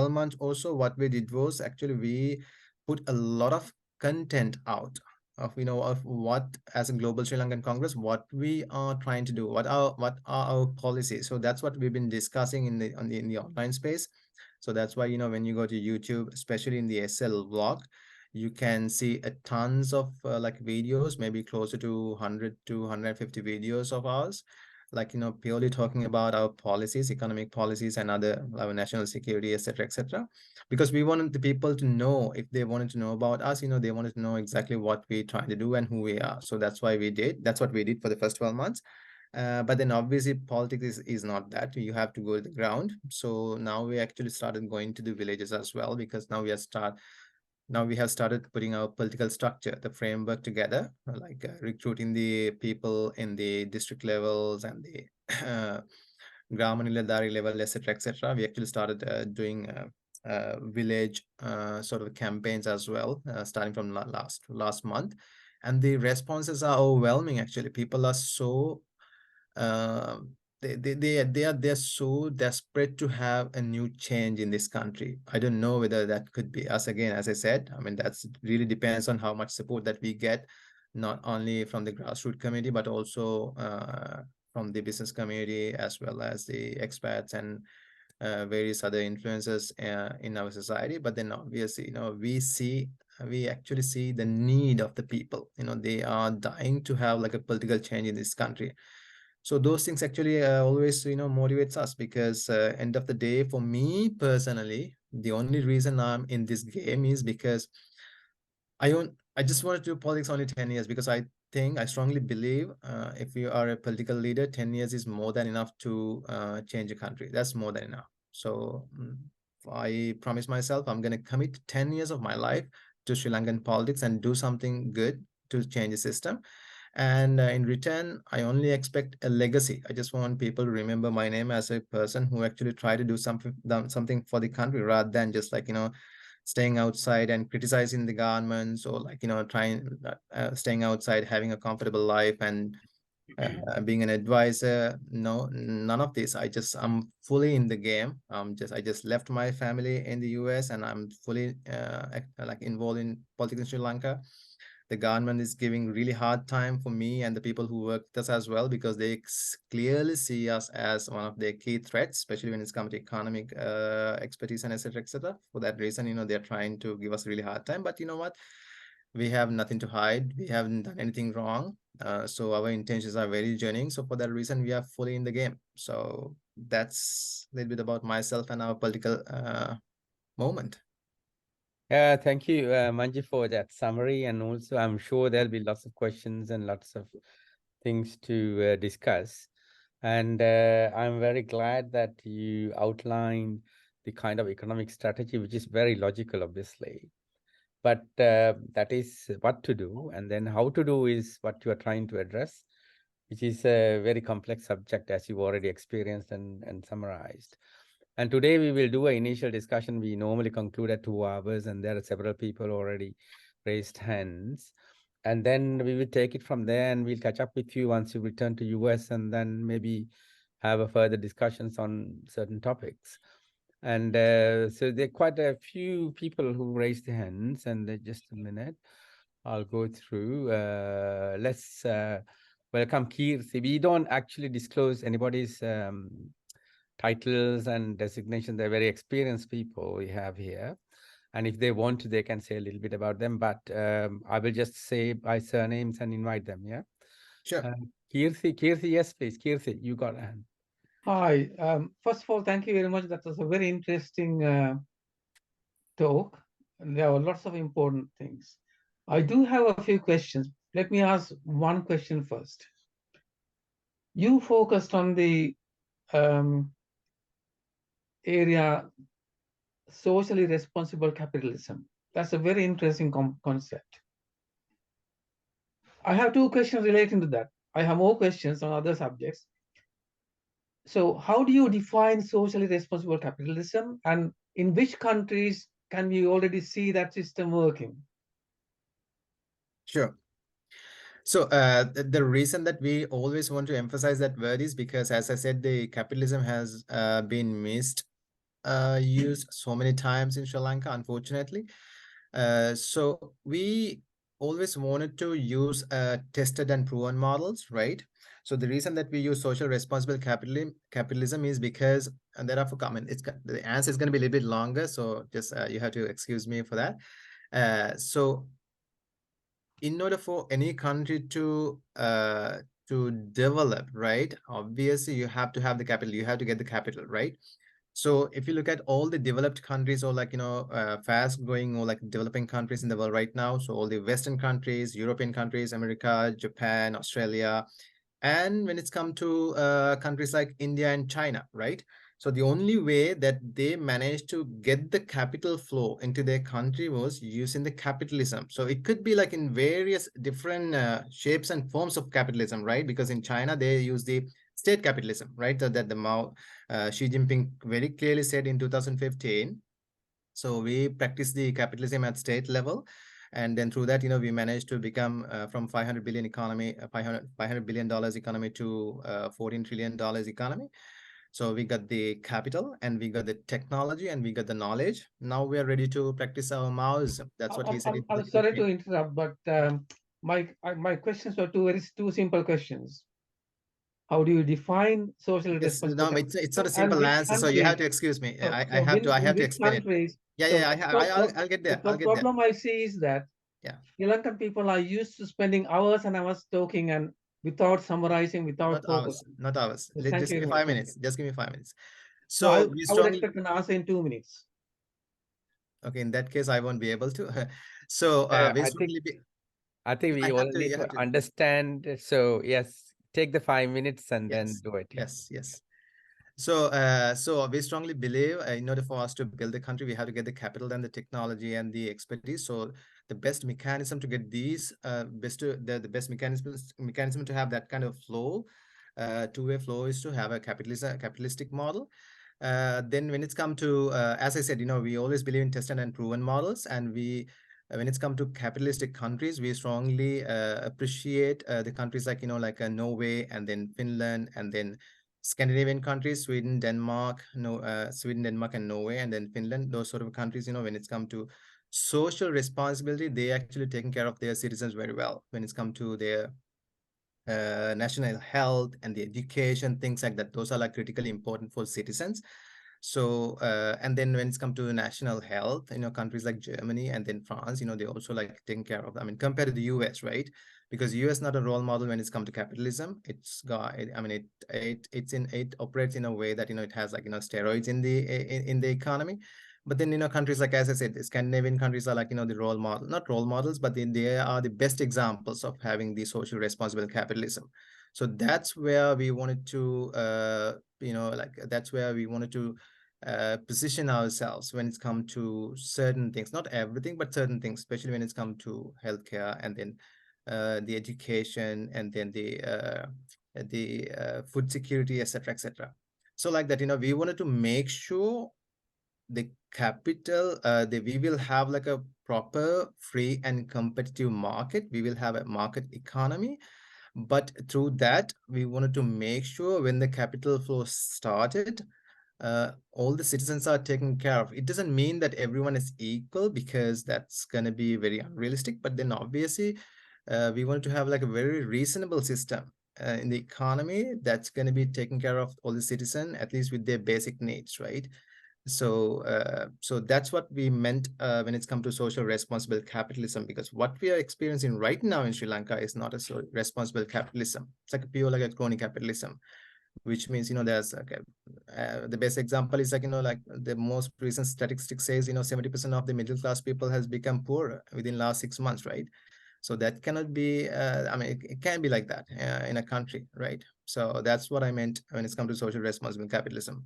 months or so, what we did was actually we put a lot of content out of of what, as a global Sri Lankan Congress, what we are trying to do, what are our policies. So that's what we've been discussing in the online space. So that's why when you go to YouTube, especially in the SL vlog, you can see a tons of like videos, maybe closer to 100 to 150 videos of ours, like purely talking about our policies, economic policies, and other our national security, etc., because we wanted the people to know, if they wanted to know about us, they wanted to know exactly what we're trying to do and who we are. So that's what we did for the first 12 months. But then obviously politics is not that. You have to go to the ground. So now we actually started going to the villages as well, because now we have started putting our political structure, the framework together, like recruiting the people in the district levels and the Gram Niladhari level, etc. We actually started doing village sort of campaigns as well, starting from last month. And the responses are overwhelming, actually. People are so um, they're so desperate to have a new change in this country. I don't know whether that could be us again. As I said, I mean, that's really depends on how much support that we get, not only from the grassroots community, but also from the business community, as well as the expats and various other influences in our society. But then obviously, we actually see the need of the people. They are dying to have like a political change in this country. So those things actually always motivates us, because end of the day, for me personally, the only reason I'm in this game is because I just wanted to do politics only 10 years, because I strongly believe if you are a political leader, 10 years is more than enough to change a country. That's more than enough. So I promise myself I'm going to commit 10 years of my life to Sri Lankan politics and do something good to change the system. And in return, I only expect a legacy. I just want people to remember my name as a person who actually tried to do something for the country, rather than just like staying outside and criticizing the governments, or like, trying staying outside, having a comfortable life, and being an advisor. No, none of this. I'm fully in the game. I just left my family in the US, and I'm fully like involved in politics in Sri Lanka. The government is giving really hard time for me and the people who work with us as well, because they clearly see us as one of their key threats, especially when it's come to economic expertise and etc. etc. For that reason, they're trying to give us really hard time. But you know what? We have nothing to hide. We haven't done anything wrong. So our intentions are very genuine. So for that reason, we are fully in the game. So that's a little bit about myself and our political moment. Thank you, Manju, for that summary. And also, I'm sure there'll be lots of questions and lots of things to discuss. And I'm very glad that you outlined the kind of economic strategy, which is very logical, obviously. But that is what to do. And then how to do is what you are trying to address, which is a very complex subject, as you've already experienced and summarized. And today we will do an initial discussion. We normally conclude at 2 hours, and there are several people already raised hands. And then we will take it from there, and we'll catch up with you once you return to US, and then maybe have a further discussions on certain topics. And so there are quite a few people who raised their hands, and just a minute, I'll go through. Let's welcome Kirti. We don't actually disclose anybody's titles and designations. They're very experienced people we have here. And if they want to, they can say a little bit about them. But I will just say by surnames and invite them, yeah? Sure. Kirti, yes, please. Kirti, you got a hand. Hi. First of all, thank you very much. That was a very interesting talk. And there were lots of important things. I do have a few questions. Let me ask one question first. You focused on the area socially responsible capitalism. That's a very interesting concept. I have two questions relating to that. I have more questions on other subjects. So how do you define socially responsible capitalism, and in which countries can we already see that system working? Sure. So the reason that we always want to emphasize that word is because, as I said, the capitalism has been used so many times in Sri Lanka, unfortunately. So we always wanted to use tested and proven models, right? So the reason that we use social responsible capitalism is because, and there are for comment, the answer is going to be a little bit longer, so just you have to excuse me for that. So in order for any country to develop, right, obviously you have to have the capital, you have to get the capital, right? So if you look at all the developed countries, or like, fast growing or like developing countries in the world right now, so all the Western countries, European countries, America, Japan, Australia, and when it's come to countries like India and China, right? So the only way that they managed to get the capital flow into their country was using the capitalism. So it could be like in various different shapes and forms of capitalism, right? Because in China, they use the state capitalism, right? That the Xi Jinping very clearly said in 2015. So we practice the capitalism at state level. And then through that, we managed to become from 500 billion economy, $500 billion economy to $14 trillion economy. So we got the capital, and we got the technology, and we got the knowledge. Now we are ready to practice our Maoism. That's what he said. I'm sorry to interrupt, but my questions were two simple questions. How do you define social responsibility? No, it's not a simple answer. So you have to excuse me. I have to explain it. Yeah, I'll get there. The problem I see is that Sri Lankan people are used to spending hours and hours talking and without summarizing, without focus. Not hours. Yes, Just give me 5 minutes. Just give me 5 minutes. So I would expect an answer in 2 minutes. Okay, in that case, I won't be able to. So I think we all need to understand. So yes, take the 5 minutes and then do it. Yes. So we strongly believe in order for us to build the country, we have to get the capital and the technology and the expertise. So the best mechanism to get these, the best mechanism to have that kind of flow, two-way flow, is to have a capitalistic model. Then when it's come to, as I said, we always believe in tested and proven models, and when it's come to capitalistic countries, we strongly appreciate the countries like, like Norway, and then Finland, and then Scandinavian countries, Sweden, Denmark, Sweden, Denmark, and Norway, and then Finland. Those sort of countries, when it's come to social responsibility, they actually taking care of their citizens very well. When it's come to their national health and the education, things like that, those are like critically important for citizens. So and then when it's come to national health, countries like Germany and then France, they also like taking care of, I mean, compared to the US, right? Because US not a role model when it's come to capitalism. It's got, I mean, it operates in a way that, it has like, steroids in the economy. But then, countries like, as I said, the Scandinavian countries are like, the role model, not role models, but they are the best examples of having the social responsible capitalism. So that's where we wanted to, that's where we wanted to position ourselves when it's come to certain things, not everything, but certain things, especially when it's come to healthcare, and then the education, and then the food security, etc., etc. So like that, we wanted to make sure the capital, we will have like a proper, free, and competitive market. We will have a market economy, but through that, we wanted to make sure when the capital flow started, all the citizens are taken care of. It doesn't mean that everyone is equal, because that's going to be very unrealistic. But then obviously, we wanted to have like a very reasonable system in the economy that's going to be taking care of all the citizens, at least with their basic needs, right? So that's what we meant when it's come to social responsible capitalism, because what we are experiencing right now in Sri Lanka is not a responsible capitalism. It's like a pure like a crony capitalism, which means, there's the best example is like, like the most recent statistic says, 70% of the middle class people has become poorer within last 6 months, right? So that cannot be, I mean, it can be like that in a country, right? So that's what I meant when it's come to social responsible capitalism.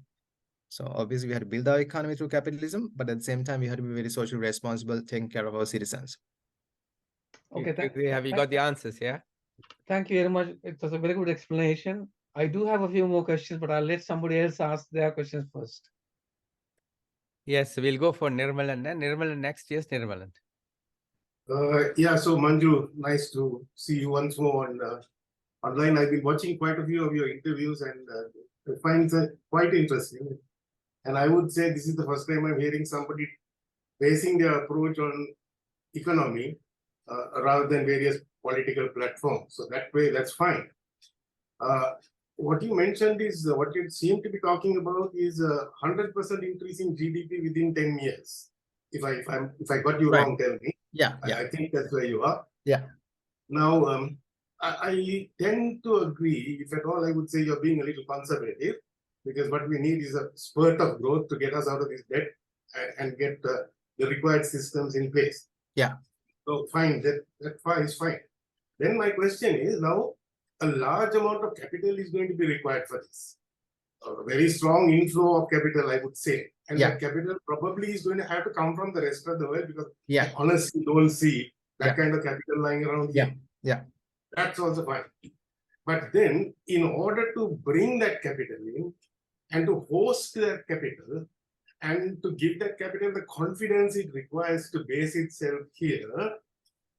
So obviously we had to build our economy through capitalism, but at the same time we had to be very socially responsible, taking care of our citizens. Okay, have you got the answers? Yeah. Thank you very much. It was a very good explanation. I do have a few more questions, but I'll let somebody else ask their questions first. Yes, we'll go for Nirmalan. Nirmalan next. Yes, Nirmalan. Yeah, so Manju, nice to see you once more on online. I've been watching quite a few of your interviews, and I find it quite interesting. And I would say this is the first time I'm hearing somebody basing their approach on economy rather than various political platforms. So that way, that's fine. What you mentioned is what you seem to be talking about is 100% increase in GDP within 10 years. If I got you wrong, tell me. Yeah. I think that's where you are. Yeah. Now, I tend to agree. If at all, I would say you're being a little conservative, because what we need is a spurt of growth to get us out of this debt and get the required systems in place. Yeah. So fine, that far is fine. Then my question is, now a large amount of capital is going to be required for this. A very strong inflow of capital, I would say. And that capital probably is going to have to come from the rest of the world, because I honestly don't see that kind of capital lying around here. Yeah. That's also fine. But then, in order to bring that capital in and to host that capital and to give that capital the confidence it requires to base itself here,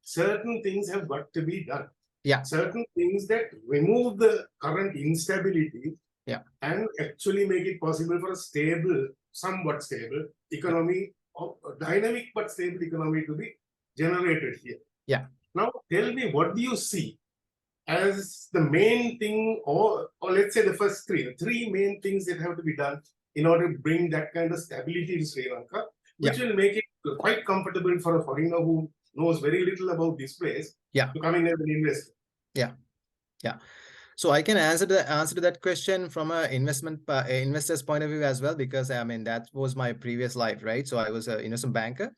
certain things have got to be done. Yeah. Certain things that remove the current instability and actually make it possible for a stable, somewhat stable economy, or dynamic but stable economy to be generated here. Yeah. Now, tell me, what do you see as the main thing, or let's say the first three main things that have to be done in order to bring that kind of stability to Sri Lanka, which will make it quite comfortable for a foreigner who knows very little about this place to come in as an investor. Yeah. So I can answer to that question from an investor's point of view as well, because I mean that was my previous life, right? So I was an investment banker.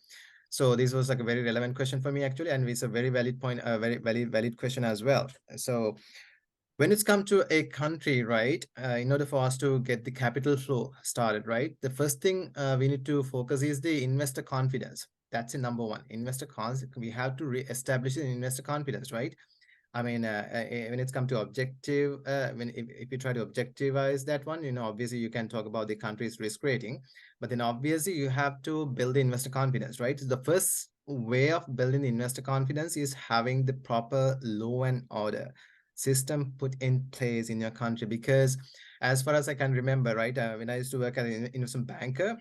So this was like a very relevant question for me actually, and it's a very valid point, a very valid question as well. So when it's come to a country, right, in order for us to get the capital flow started, right, the first thing we need to focus is the investor confidence. That's the number one. We have to re-establish the investor confidence, right? I mean, when it's come to objective, when if you try to objectivize that one, obviously you can talk about the country's risk rating, but then obviously you have to build the investor confidence, right? The first way of building the investor confidence is having the proper law and order system put in place in your country. Because as far as I can remember, right, when I used to work as an investment banker,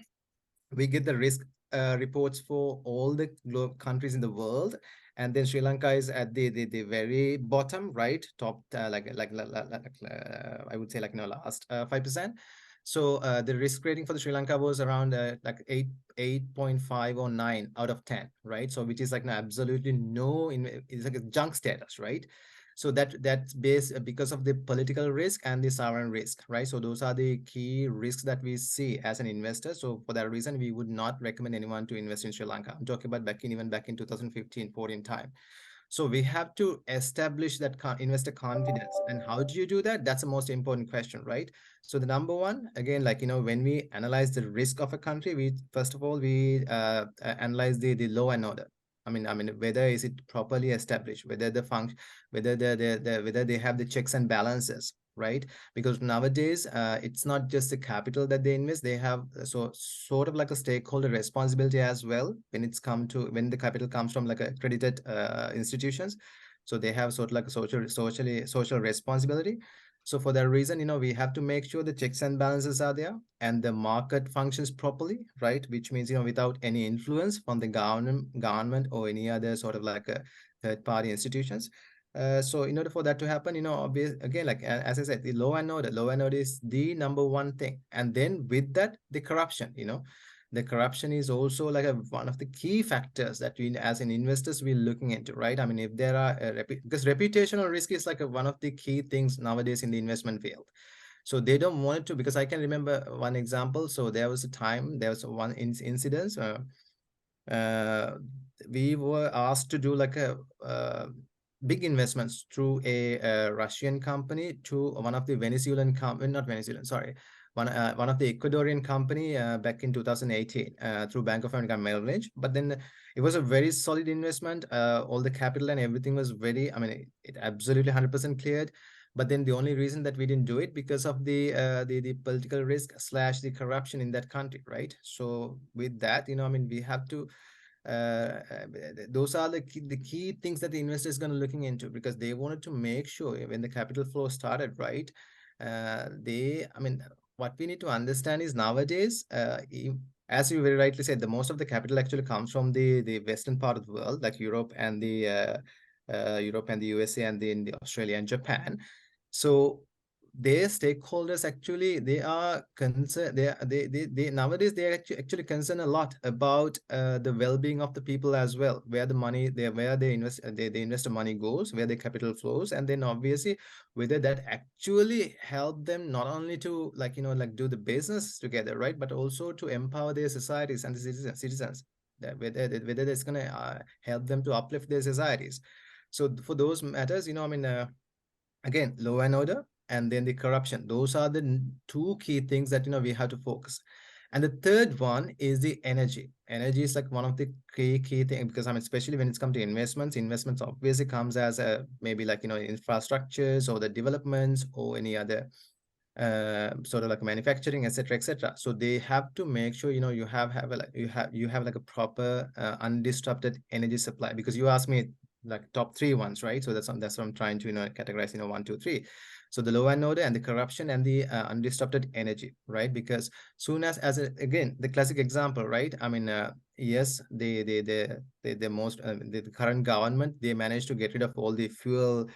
we get the risk reports for all the countries in the world, and then Sri Lanka is at the very bottom, right, top, I would say, like, last 5%. So the risk rating for the Sri Lanka was around like 8.5 or 9 out of 10, right? So which is like, no, absolutely no, it's like a junk status, right? So that's based because of the political risk and the sovereign risk, right? So those are the key risks that we see as an investor. So for that reason, we would not recommend anyone to invest in Sri Lanka. I'm talking about even back in 2015-14 time. So we have to establish that investor confidence. And how do you do that? That's the most important question, right? So the number one, again, like, when we analyze the risk of a country, we first of all, we analyze the law and order. I mean, whether is it properly established, whether the function, whether they have the checks and balances, right? Because nowadays, it's not just the capital that they invest; they have so sort of like a stakeholder responsibility as well when it's come to when the capital comes from like accredited institutions. So they have sort of like a social responsibility. So for that reason, we have to make sure the checks and balances are there and the market functions properly, right? Which means, without any influence from the government or any other sort of like a third party institutions. So in order for that to happen, again, like as I said, the law and order is the number one thing. And then with that, the corruption, the corruption is also like one of the key factors that we as an investors we're looking into, right? I mean, if there are because reputational risk is like one of the key things nowadays in the investment field. So they don't want it to, because I can remember one example. So there was one incident. Uh, we were asked to do like a big investments through a Russian company to one of the Venezuelan company, not Venezuelan, sorry, one of the Ecuadorian company back in 2018 through Bank of America Merrill Lynch. But then it was a very solid investment. All the capital and everything was very, I mean, it absolutely 100% cleared. But then the only reason that we didn't do it because of the political risk / the corruption in that country, right? So with that, I mean, we have to those are the key things that the investor is going to looking into, because they wanted to make sure when the capital flow started, right? I mean, what we need to understand is nowadays, as you very rightly said, the most of the capital actually comes from the western part of the world, like Europe and the USA and the Australia and Japan. So their stakeholders actually they are concerned, they nowadays they are actually concerned a lot about the well-being of the people as well, where the money where they invest the investor money goes, where the capital flows, and then obviously whether that actually help them not only to like do the business together, right, but also to empower their societies and the citizens, that whether that's going to help them to uplift their societies. So for those matters, I mean, again, law and order and then the corruption, those are the two key things that we have to focus. And the third one is the energy is like one of the key things, because I mean, especially when it's come to investments obviously comes as a maybe like infrastructures or the developments or any other sort of like manufacturing, etc. So they have to make sure you have a, like you have like a proper undisrupted energy supply, because you asked me like top three ones, right? So that's what I'm trying to categorize 1, 2, 3. So the law and order and the corruption and the undisrupted energy, right? Because soon as again the classic example, right? I mean, yes, the most the current government, they managed to get rid of all the fuel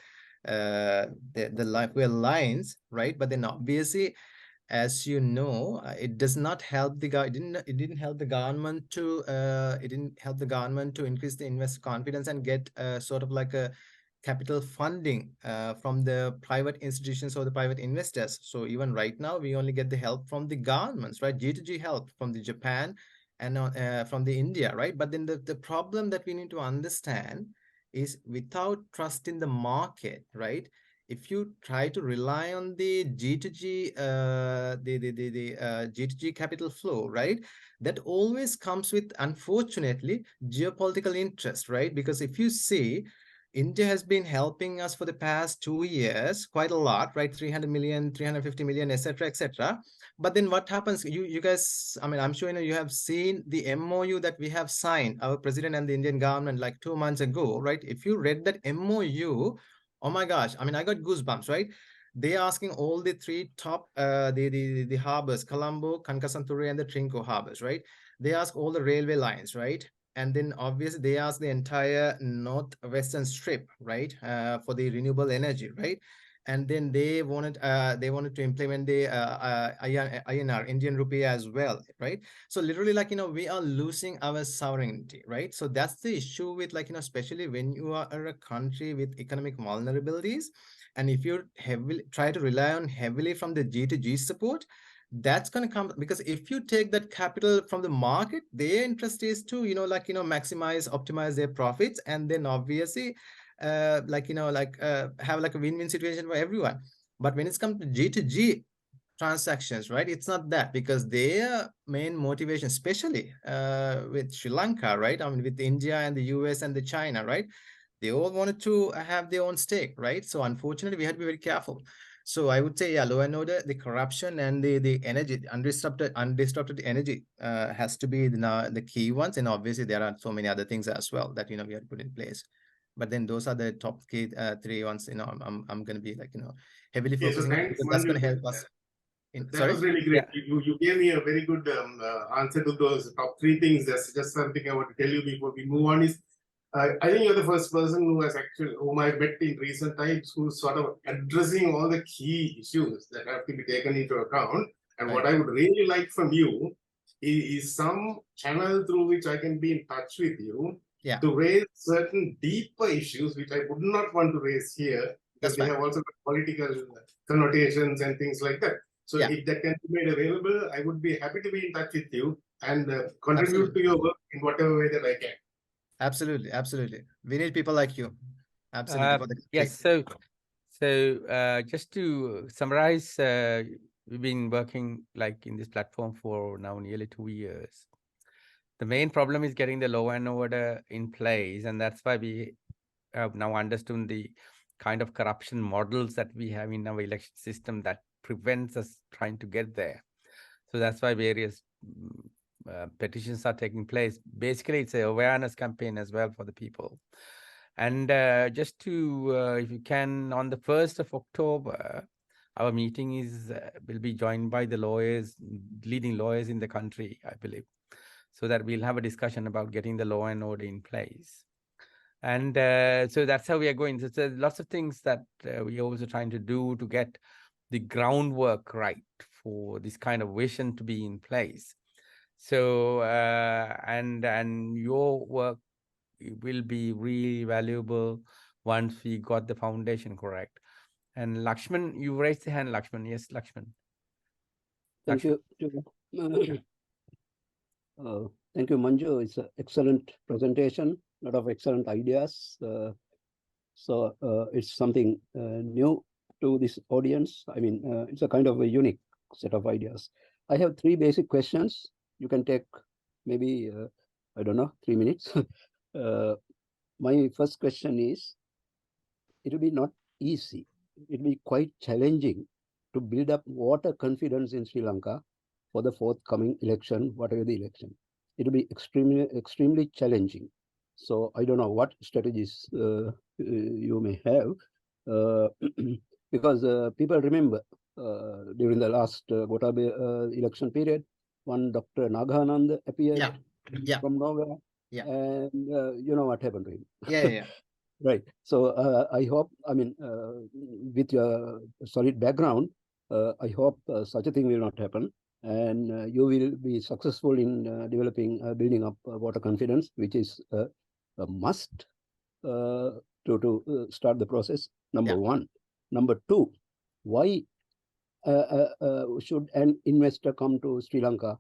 fuel lines, right? But then obviously, as you know, it does not help it didn't help the government to increase the investor confidence and get sort of like a capital funding from the private institutions or the private investors. So even right now, we only get the help from the governments, right? G2G help from the Japan and from the India, right? But then the problem that we need to understand is, without trust in the market, right? If you try to rely on the G2G, G2G capital flow, right? That always comes with, unfortunately, geopolitical interest, right? Because if you see, India has been helping us for the past 2 years quite a lot, right? 300 million, 350 million, etc., etc. But then what happens? You guys, I mean, I'm sure you have seen the MOU that we have signed, our president and the Indian government, like 2 months ago, right? If you read that MOU, oh my gosh, I mean, I got goosebumps, right? They asking all the three top the harbors, Colombo, Kankasanturi, and the Trinco harbors, right? They ask all the railway lines, right? And then obviously they ask the entire northwestern strip, right, for the renewable energy, right? And then they wanted to implement the INR, Indian rupee, as well, right? So literally, like, we are losing our sovereignty, right? So that's the issue with, like, especially when you are a country with economic vulnerabilities, and if you heavily try to rely on heavily from the G2G support, that's going to come, because if you take that capital from the market, their interest is to maximize, optimize their profits, and then obviously have like a win-win situation for everyone. But when it's come to G2G transactions, right, it's not that, because their main motivation, especially with Sri Lanka, right, I mean, with India and the US and the China, right, they all wanted to have their own stake, right? So unfortunately, we had to be very careful. So I would say, yeah, law and order, the corruption and the energy, undisrupted energy has to be the key ones. And obviously, there are so many other things as well that we have to put in place. But then those are the top key three ones. I'm going to be like heavily Yeah, so focusing on, thanks, because that's going Manju. to help us. That was really great. You gave me a very good answer to those top three things. That's just something I want to tell you before we move on. Is I think you're the first person whom I've met in recent times, who's sort of addressing all the key issues that have to be taken into account. And Right. what I would really like from you is some channel through which I can be in touch with you to raise certain deeper issues which I would not want to raise here, because they have also political connotations and things like that. So if that can be made available, I would be happy to be in touch with you and contribute to your work in whatever way that I can. Absolutely, absolutely. We need people like you. Absolutely. For the Yes. So just to summarize, we've been working like in this platform for now nearly 2 years. The main problem is getting the law and order in place, and that's why we have now understood the kind of corruption models that we have in our election system that prevents us trying to get there. So that's why various petitions are taking place. Basically, it's an awareness campaign as well for the people. And just to, if you can, on the 1st of October, our meeting will be joined by the leading lawyers in the country, I believe, so that we'll have a discussion about getting the law and order in place. And so that's how we are going. So there's lots of things that we're also trying to do to get the groundwork right for this kind of vision to be in place. So and your work will be really valuable once we got the foundation correct. And Lakshman, you raised the hand, Lakshman. Yes, Lakshman. Thank you. Thank you, Manju. It's an excellent presentation, a lot of excellent ideas. So it's something new to this audience. I mean, it's a kind of a unique set of ideas. I have 3 basic questions. You can take maybe, I don't know, 3 minutes. My first question is, it will be not easy. It will be quite challenging to build up voter confidence in Sri Lanka for the forthcoming election, whatever the election. It will be extremely challenging. So I don't know what strategies you may have, because people remember during the last Gotabe election period, one Dr. Nagahanand appeared from nowhere, and you know what happened to him. Right. So I hope, I mean, with your solid background, I hope such a thing will not happen. And you will be successful in building up voter confidence, which is a must to start the process, number one. Number two, why should an investor come to Sri Lanka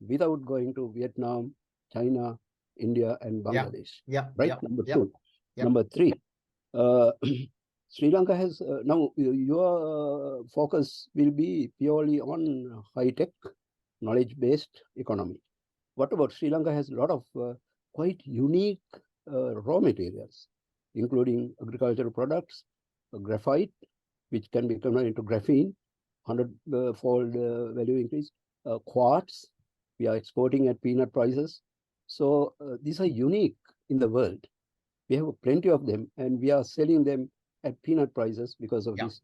without going to Vietnam, China, India, and Bangladesh? Right? Number two. Number three, Sri Lanka has now your focus will be purely on high-tech, knowledge-based economy. What about Sri Lanka has a lot of quite unique raw materials. including agricultural products, graphite, which can be converted into graphene, 100-fold value increase, quartz, we are exporting at peanut prices. So these are unique in the world. We have plenty of them, and we are selling them at peanut prices because of this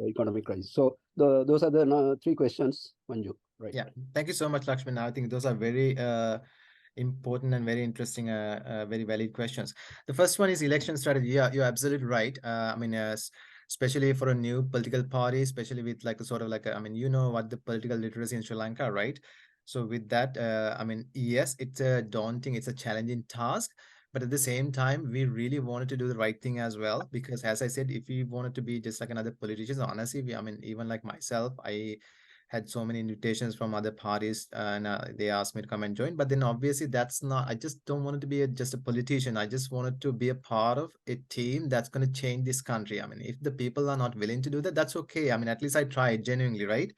economic crisis. So those are the 3 questions, Manju. Right. Yeah, thank you so much, Lakshman. I think those are very important and very interesting, very valid questions. The first one is election strategy. Yeah, you're absolutely right. I mean, especially for a new political party, especially with like a sort of like I mean, you know what the political literacy in Sri Lanka, right? So with that, I mean, yes, it's a daunting, it's a challenging task. But at the same time, we really wanted to do the right thing as well, because as I said, if we wanted to be just like another politician, honestly, I mean, even like myself, I had so many invitations from other parties, and they asked me to come and join. But then obviously that's not, I just don't want to be just a politician. I just wanted to be a part of a team that's going to change this country. I mean, if the people are not willing to do that, that's okay. I mean, at least I tried genuinely, right?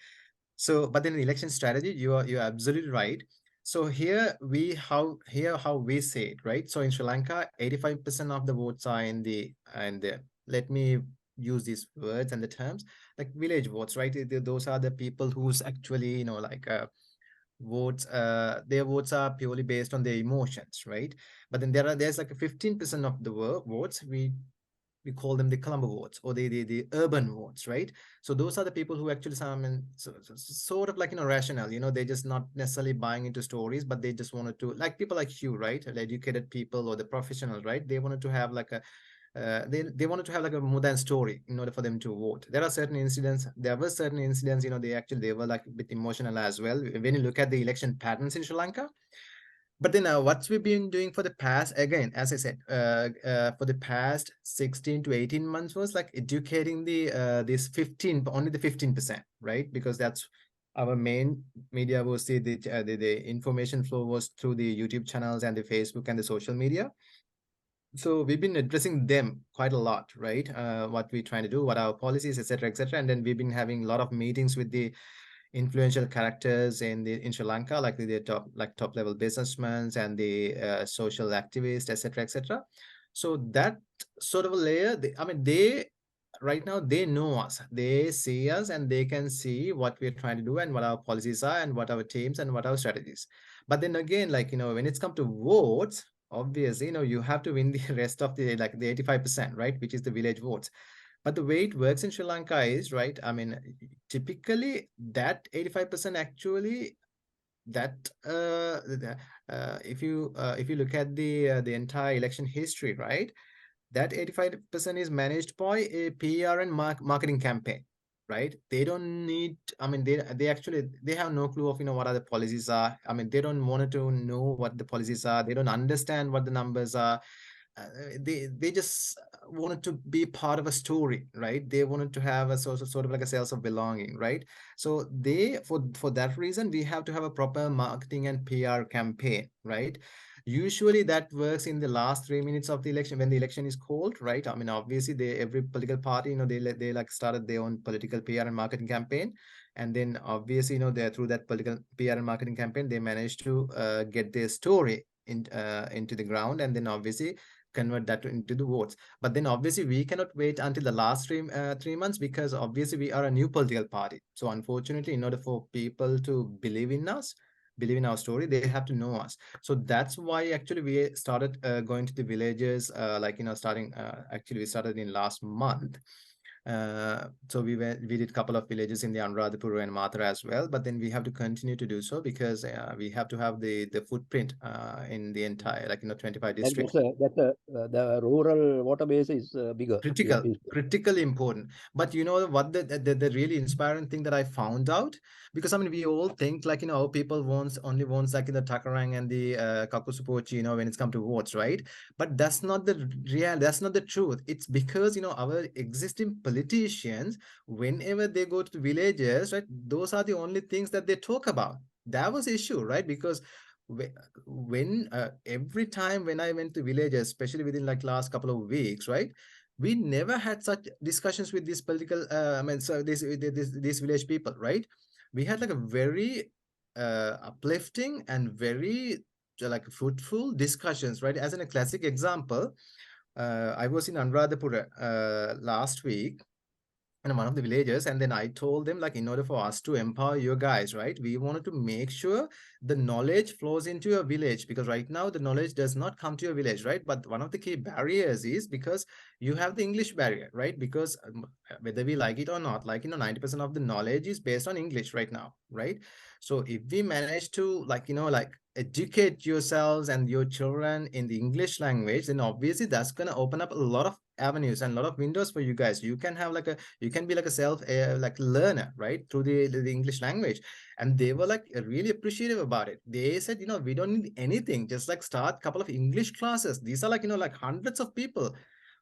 So, but then the election strategy, you're absolutely right. So how we say it, right? So in Sri Lanka, 85% of the votes are in the let me use these words and the terms like village votes, right? Those are the people who's actually, like votes, their votes are purely based on their emotions, right? But then there's like a 15% of the votes we call them the Colombo votes, or the urban votes, right? So those are the people who actually sort of like, rational, they're just not necessarily buying into stories, but they just wanted to, like people like you, right? The educated people or the professionals, right? They wanted to have like a they wanted to have like a more than story in order for them to vote. There were certain incidents, they were like a bit emotional as well when you look at the election patterns in Sri Lanka. But then what we've been doing for the past, again, as I said, for the past 16 to 18 months was like educating this 15, only the 15%, right? Because that's our main media was the information flow was through the YouTube channels and the Facebook and the social media. So we've been addressing them quite a lot, right? What we're trying to do, what our policies, etc., etc. And then we've been having a lot of meetings with the influential characters in Sri Lanka, like the top level businessmen and the social activists, etc., etc. So that sort of a layer, they right now they know us, they see us, and they can see what we're trying to do and what our policies are and what our teams and what our strategies. But then again, like when it's come to votes, obviously you have to win the rest of the 85%, right, which is the village votes. But the way it works in Sri Lanka is, right, I mean, typically that 85% actually, that if you look at the entire election history, right, that 85% is managed by a PR and marketing campaign, right? They don't need, I mean, they actually, they have no clue of, what other policies are. I mean, they don't want to know what the policies are. They don't understand what the numbers are. They just wanted to be part of a story, right? They wanted to have a sort of like a sense of belonging, right? So they, for that reason, we have to have a proper marketing and PR campaign, right? Usually that works in the last 3 minutes of the election when the election is called, right? I mean, obviously every political party, they like started their own political PR and marketing campaign. And then obviously, they through that political PR and marketing campaign, they managed to get their story into the ground, and then obviously convert that into the votes. But then obviously we cannot wait until the last 3 months, because obviously we are a new political party. So unfortunately, in order for people to believe in us, believe in our story, they have to know us. So that's why actually we started going to the villages, actually we started in last month. So we did a couple of villages in the Anuradhapura and Mathura as well, but then we have to continue to do so, because we have to have the footprint in the entire 25 districts. The rural water base is bigger. Critically important. But you know what, the really inspiring thing that I found out, because I mean we all think people only wants like in the Takarang and the Kakusupochi, when it's come to votes, right? But that's not the truth. It's because our existing politicians, whenever they go to the villages, right, those are the only things that they talk about. That was the issue, right? Because when every time when I went to villages, especially within like last couple of weeks, right, we never had such discussions with these political these village people, right? We had like a very uplifting and very like fruitful discussions, right? As in a classic example, I was in Anuradhapura last week in one of the villages, and then I told them, like, in order for us to empower you guys, right, we wanted to make sure the knowledge flows into your village, because right now the knowledge does not come to your village, right? But one of the key barriers is because you have the English barrier, right? Because whether we like it or not, like, 90% of the knowledge is based on English right now, right? So if we manage to, like, like, educate yourselves and your children in the English language, then obviously that's going to open up a lot of avenues and a lot of windows for you guys. You can have like you can be like a self like learner, right, through the English language. And they were like really appreciative about it. They said, we don't need anything, just like start a couple of English classes. These are like, like hundreds of people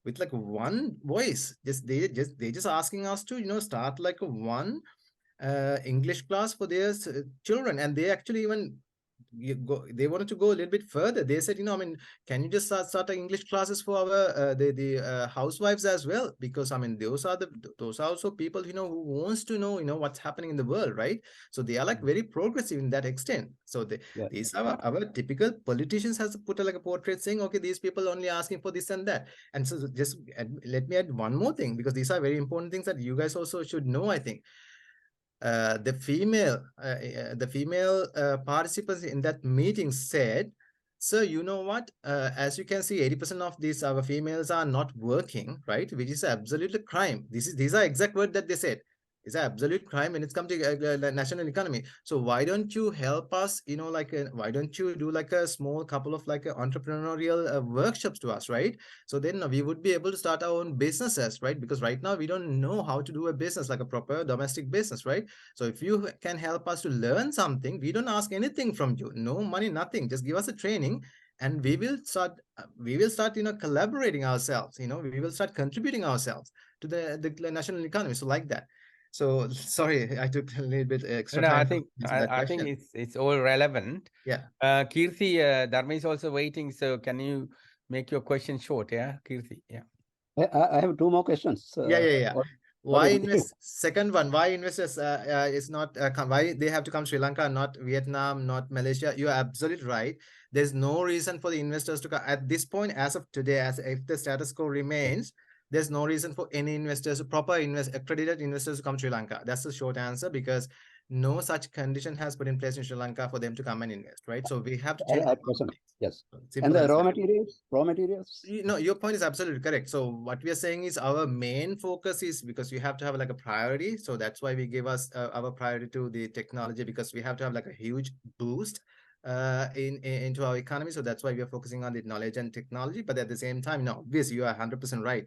with like one voice. They just asking us to, start like a one English class for their children. And they actually even they wanted to go a little bit further. They said, I mean, can you just start English classes for our the housewives as well? Because I mean, those are also people, who wants to know, what's happening in the world, right? So they are like very progressive in that extent. So these are our typical politicians has put like a portrait saying, okay, these people only asking for this and that. And so just let me add one more thing, because these are very important things that you guys also should know, I think. The female participants in that meeting said, "Sir, you know what? As you can see, 80% of these our females are not working, right? Which is absolutely crime. These are exact words that they said. It's an absolute crime when it comes to the national economy. So why don't you help us? Like why don't you do like a small couple of like entrepreneurial workshops to us, right? So then we would be able to start our own businesses, right? Because right now we don't know how to do a business, like a proper domestic business, right? So if you can help us to learn something, we don't ask anything from you, no money, nothing. Just give us a training, and we will start collaborating ourselves. We will start contributing ourselves to the national economy. So like that. So sorry, I took a little bit extra No, time. I think I think it's all relevant. Yeah. Kirti, Dharma is also waiting. So can you make your question short? Yeah, Kirti. Yeah. I have two more questions. Yeah. Why already. invest? Second one, why investors is not why they have to come Sri Lanka, not Vietnam, not Malaysia? You are absolutely right. There's no reason for the investors to come at this point, as of today, as if the status quo remains. There's no reason for any investors, accredited investors to come to Sri Lanka. That's the short answer, because no such condition has put in place in Sri Lanka for them to come and invest, right? So we have to change. Yes. Simple And the as raw that. materials? Your point is absolutely correct. So what we are saying is our main focus is, because you have to have like a priority. So that's why we give us our priority to the technology, because we have to have like a huge boost into our economy. So that's why we are focusing on the knowledge and technology. But at the same time, obviously you are 100% right.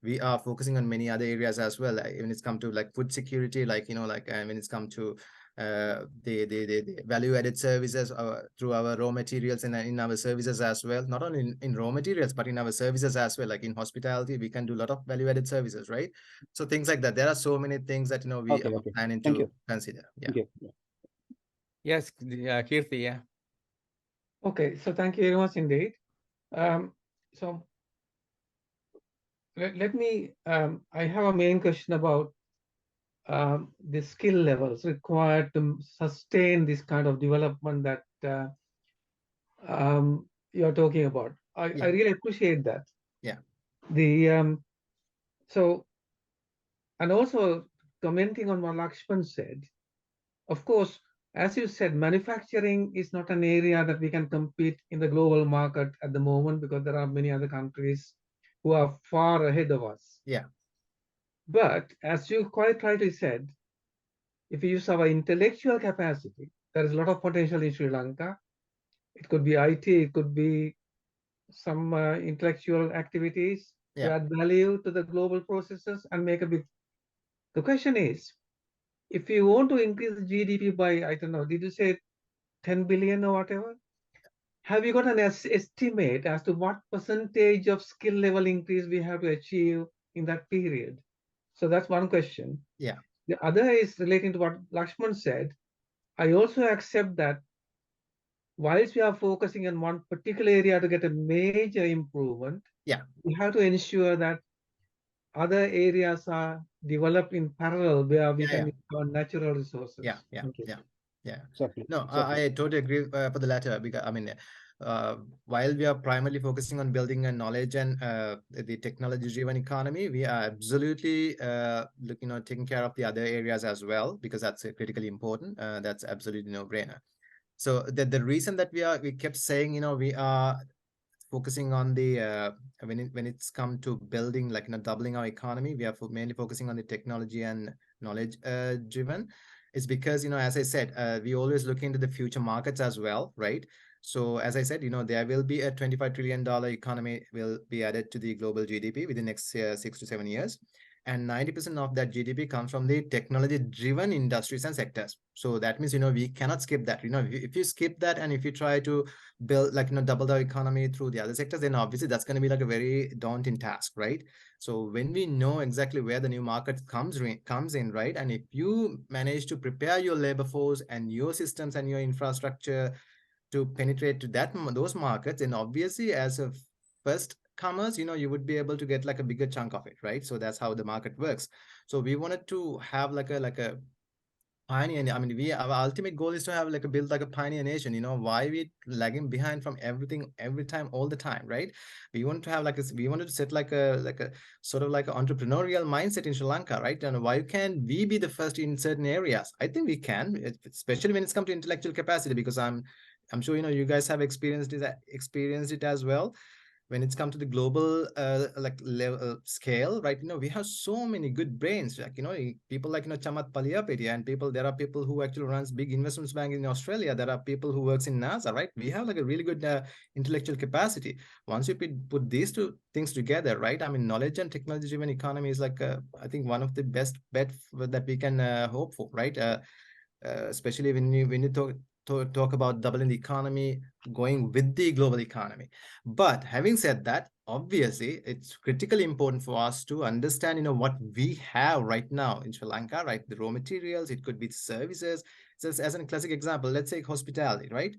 We are focusing on many other areas as well. Like when it's come to like food security, like when it's come to the value-added services through our raw materials and in our services as well. Not only in raw materials, but in our services as well. Like in hospitality, we can do a lot of value-added services, right? So things like that. There are so many things that we are planning to consider. Yeah. Yes, Kirti. Yeah. Okay, so thank you very much indeed. So let me. I have a main question about the skill levels required to sustain this kind of development that you're talking about. I really appreciate that. Yeah. So, and also commenting on what Lakshman said, of course, as you said, manufacturing is not an area that we can compete in the global market at the moment, because there are many other countries who are far ahead of us. Yeah. But as you quite rightly said, if we use our intellectual capacity, there is a lot of potential in Sri Lanka. It could be IT, it could be some intellectual activities to add value to the global processes and make a big. The question is, if you want to increase the GDP by, I don't know, did you say 10 billion or whatever? Have you got an estimate as to what percentage of skill level increase we have to achieve in that period? So that's one question. Yeah. The other is relating to what Lakshman said. I also accept that whilst we are focusing on one particular area to get a major improvement, we have to ensure that other areas are developed in parallel where we can use our natural resources. Yeah. Exactly. No, I totally agree for the latter, because while we are primarily focusing on building a knowledge and the technology-driven economy, we are absolutely taking care of the other areas as well, because that's critically important. That's absolutely no-brainer. So the reason that we kept saying, we are focusing on the when it's come to building, doubling our economy, we are mainly focusing on the technology and knowledge driven, is because, as I said, we always look into the future markets as well, right? So as I said, there will be a $25 trillion economy will be added to the global GDP within the next 6 to 7 years. And 90% of that GDP comes from the technology-driven industries and sectors. So that means, we cannot skip that. If you skip that, and if you try to build, double the economy through the other sectors, then obviously that's going to be like a very daunting task, right? So when we know exactly where the new market comes in, right? And if you manage to prepare your labor force and your systems and your infrastructure to penetrate to those markets, and obviously as a first comers, you would be able to get like a bigger chunk of it, right? So that's how the market works. So we wanted to have like a pioneer. I mean, our ultimate goal is to have build like a pioneer nation. Why we lagging behind from everything every time, all the time, right? We want to have we wanted to set like a sort of like an entrepreneurial mindset in Sri Lanka, right? And why can we be the first in certain areas? I think we can, especially when it's come to intellectual capacity, because I'm sure you guys have experienced it as well. When it's come to the global level scale, right? We have so many good brains, people like Chamat Paliyapeti, and there are people who actually runs big investments bank in Australia. There are people who works in NASA, right? We have like a really good intellectual capacity. Once you put these two things together, right? I mean, knowledge and technology driven economy is I think one of the best bet that we can hope for, right? Especially when you talk about doubling the economy, going with the global economy. But having said that, obviously it's critically important for us to understand, what we have right now in Sri Lanka, right? The raw materials, it could be services. So as a classic example, let's say hospitality, right?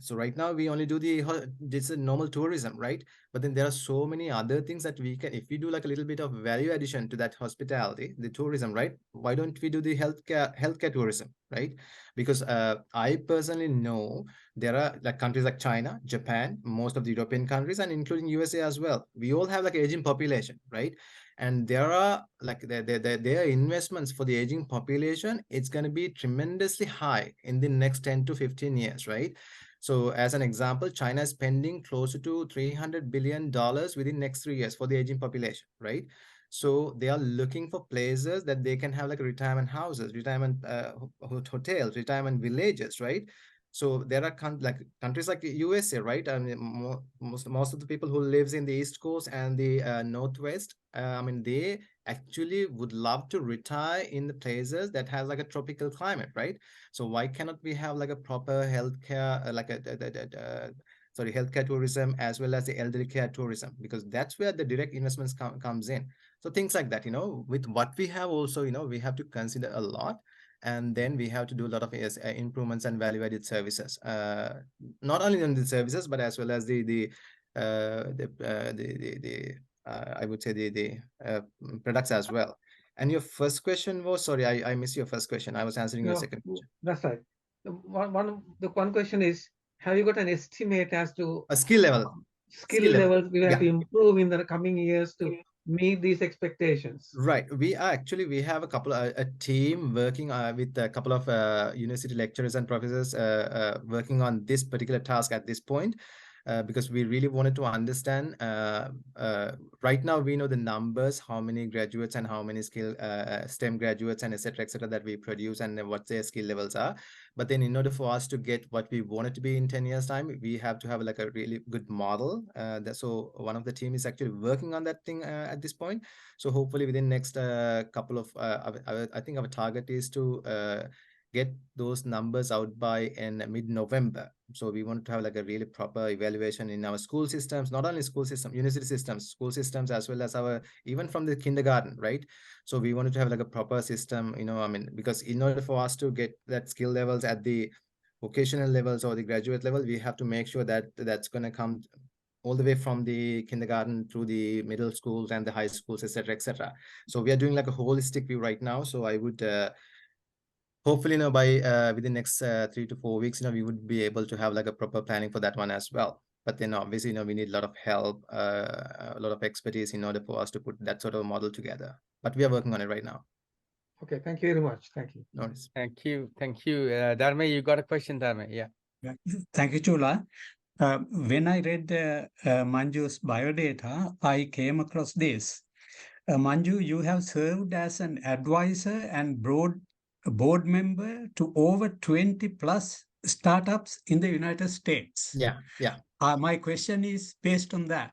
So right now we only do this normal tourism, right? But then there are so many other things that we can, if we do like a little bit of value addition to that hospitality, the tourism, right? Why don't we do the healthcare tourism, right? Because I personally know there are like countries like China, Japan, most of the European countries, and including USA as well. We all have like aging population, right? And there are like their investments for the aging population, it's going to be tremendously high in the next 10 to 15 years, right? So as an example, China is spending closer to $300 billion within next 3 years for the aging population, right? So they are looking for places that they can have like retirement houses, retirement hotels, retirement villages, right? So there are countries like USA, right? I mean, most of the people who lives in the East Coast and the Northwest, I mean, they actually would love to retire in the places that has like a tropical climate, right? So why cannot we have like a proper healthcare, healthcare tourism, as well as the elderly care tourism, because that's where the direct investments comes in. So things like that, with what we have also, we have to consider a lot. And then we have to do a lot of improvements and value-added services, not only on the services, but as well as I would say the products as well. And your first question was, sorry, I missed your first question. I was answering your second question. That's right. The one question is, have you got an estimate as to A skill level. Skill levels we have to Yeah. improve in the coming years to meet these expectations? Right. We have a team working with a couple of university lecturers and professors working on this particular task at this point. Because we really wanted to understand, right now we know the numbers, how many graduates and how many STEM graduates and et cetera, that we produce, and what their skill levels are. But then in order for us to get what we want it to be in 10 years time, we have to have like a really good model. So one of the team is actually working on that thing at this point. So hopefully within next couple of, I think our target is to get those numbers out by in mid-November. So we want to have like a really proper evaluation in our school systems, not only school system, university systems, school systems, as well as even from the kindergarten, right? So we wanted to have like a proper system, I mean, because in order for us to get that skill levels at the vocational levels or the graduate level, we have to make sure that that's going to come all the way from the kindergarten through the middle schools and the high schools, et cetera, et cetera. So we are doing like a holistic view right now. So I would hopefully, by within next 3 to 4 weeks, we would be able to have like a proper planning for that one as well. But then obviously, we need a lot of help, a lot of expertise in order for us to put that sort of model together. But we are working on it right now. Okay, thank you very much. Thank you. No worries. Thank you. Thank you. Dharma, you got a question, Dharma? Yeah. Thank you, Chula. When I read Manju's biodata, I came across this. Manju, you have served as an advisor and board member to over 20 plus startups in the United States. Yeah. My question is based on that.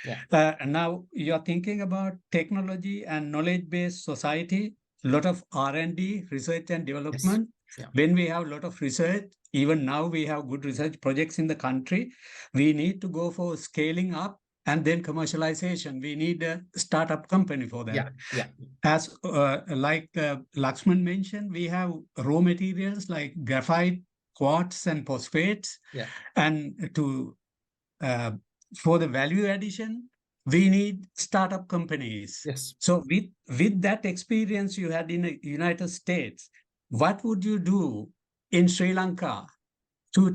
Yeah. Now you're thinking about technology and knowledge-based society, a lot of R&D, research and development. Yeah. When we have a lot of research, even now we have good research projects in the country, we need to go for scaling up and then commercialization. We need a startup company for that. Yeah. As like Lakshman mentioned, we have raw materials like graphite, quartz, and phosphates. Yeah. And to for the value addition, we need startup companies. Yes. So with that experience you had in the United States, what would you do in Sri Lanka to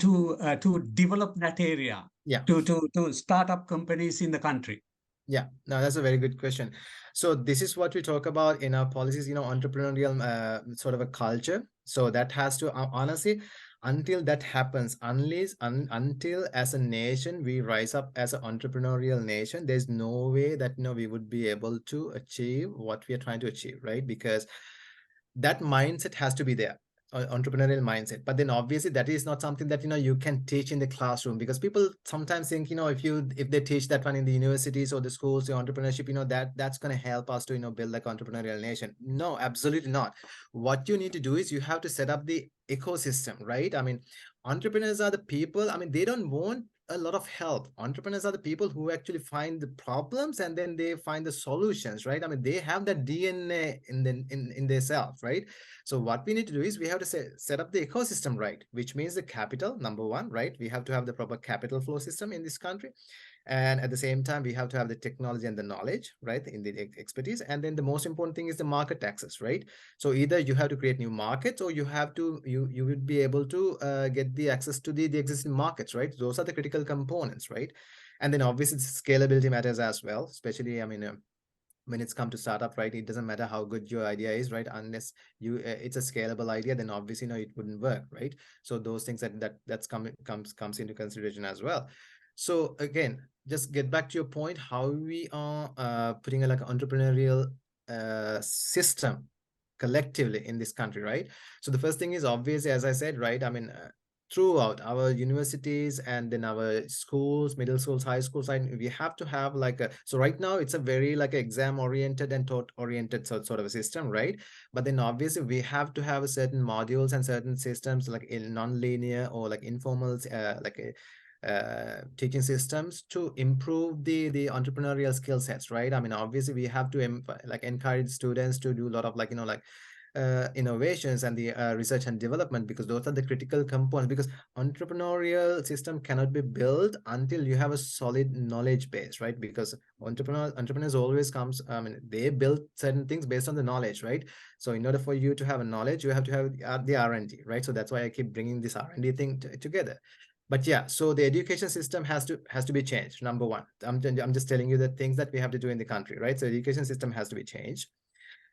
develop that area? Yeah. To start up companies in the country? Yeah, no, that's a very good question. So this is what we talk about in our policies, entrepreneurial sort of a culture. So that has to, honestly, until that happens, until as a nation, we rise up as an entrepreneurial nation, there's no way that, we would be able to achieve what we are trying to achieve, right? Because that mindset has to be there, entrepreneurial mindset. But then obviously that is not something that you can teach in the classroom, because people sometimes think if they teach that one in the universities or the schools, the entrepreneurship, that's going to help us to build like entrepreneurial nation. No, absolutely not. What you need to do is you have to set up the ecosystem, right? I mean, entrepreneurs are the people, they don't want a lot of help. Entrepreneurs are the people who actually find the problems and then they find the solutions, right? They have that DNA in their self, right? So what we need to do is we have to set up the ecosystem, right? Which means the capital, number one, right? We have to have the proper capital flow system in this country. And at the same time, we have to have the technology and the knowledge, right, in the expertise. And then the most important thing is the market access, right? So either you have to create new markets, or you would be able to get the access to the existing markets, right? Those are the critical components, right? And then obviously scalability matters as well, especially when it's come to startup, right? It doesn't matter how good your idea is, right? Unless it's a scalable idea, then obviously it wouldn't work, right? So those things that's comes into consideration as well. So again, just get back to your point, how we are putting a like entrepreneurial system collectively in this country, right? So the first thing is obviously, as I said, right, throughout our universities and then our schools, middle schools, high schools, we have to have so right now it's a very like exam oriented and taught oriented sort of a system, right? But then obviously we have to have a certain modules and certain systems like in non-linear or like informal teaching systems to improve the entrepreneurial skill sets, right? Obviously we have to encourage students to do a lot of innovations and the research and development, because those are the critical components. Because entrepreneurial system cannot be built until you have a solid knowledge base, right? Because entrepreneurs always comes, they build certain things based on the knowledge, right? So in order for you to have a knowledge, you have to have the R&D, right? So that's why I keep bringing this R&D thing together. But yeah, so the education system has to be changed. Number one, I'm just telling you the things that we have to do in the country, right? So education system has to be changed.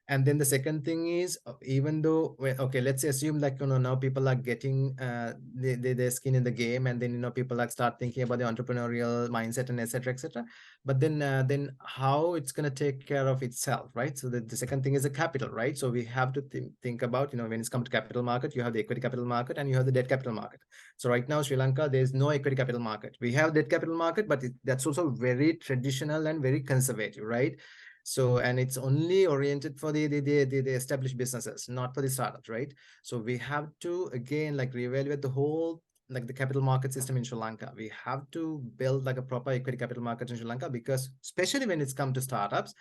And then the second thing is, even though, okay, let's assume now people are getting their skin in the game, and then people start thinking about the entrepreneurial mindset and etc. But then how it's going to take care of itself, right? So the second thing is the capital, right? So we have to think about when it's come to capital market, you have the equity capital market and you have the debt capital market. So right now Sri Lanka, there's no equity capital market. We have debt capital market, but that's also very traditional and very conservative, right? So, and it's only oriented for the established businesses, not for the startups, right? So we have to again reevaluate the whole the capital market system in Sri Lanka. We have to build a proper equity capital market in Sri Lanka, because especially when it's come to startups,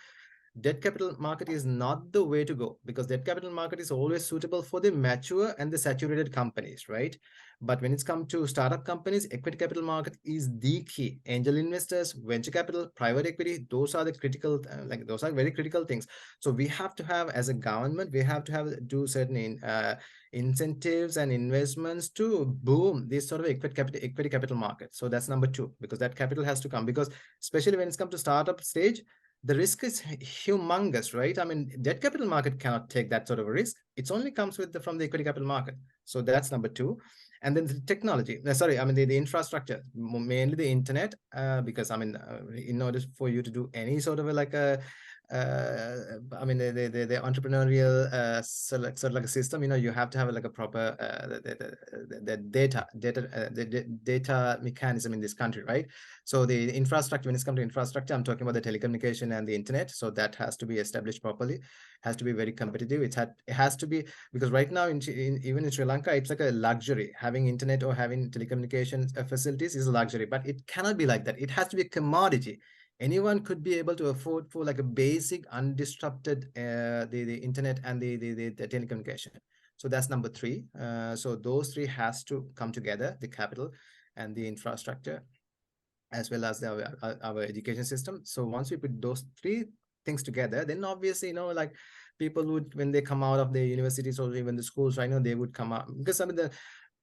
debt capital market is not the way to go, because debt capital market is always suitable for the mature and the saturated companies, right? But when it's come to startup companies, equity capital market is the key. Angel investors, venture capital, private equity, those are the critical, those are very critical things. So we have to have, as a government, we have to do certain incentives and investments to boom this sort of equity capital market. So that's number 2, because that capital has to come, because especially when it's come to startup stage, the risk is humongous, right? I mean, debt capital market cannot take that sort of a risk. It only comes with from the equity capital market. So that's number 2. And then the technology, sorry, I mean the infrastructure, mainly the internet, because I mean, in order for you to do any sort of I mean the entrepreneurial sort of like a system, you have to have like a proper the data mechanism in this country, right? So the infrastructure, when it's come to infrastructure, I'm talking about the telecommunication and the internet. So that has to be established properly, has to be very competitive. It has to be, because right now even in Sri Lanka, it's like a luxury. Having internet or having telecommunications facilities is a luxury, but it cannot be like that. It has to be a commodity. Anyone could be able to afford for like a basic undisrupted the internet and the telecommunication. So that's number 3. So those 3 has to come together: the capital and the infrastructure, as well as our education system. So once we put those 3 things together, then obviously, like people would, when they come out of the universities or even the schools right now, they would come out, because I mean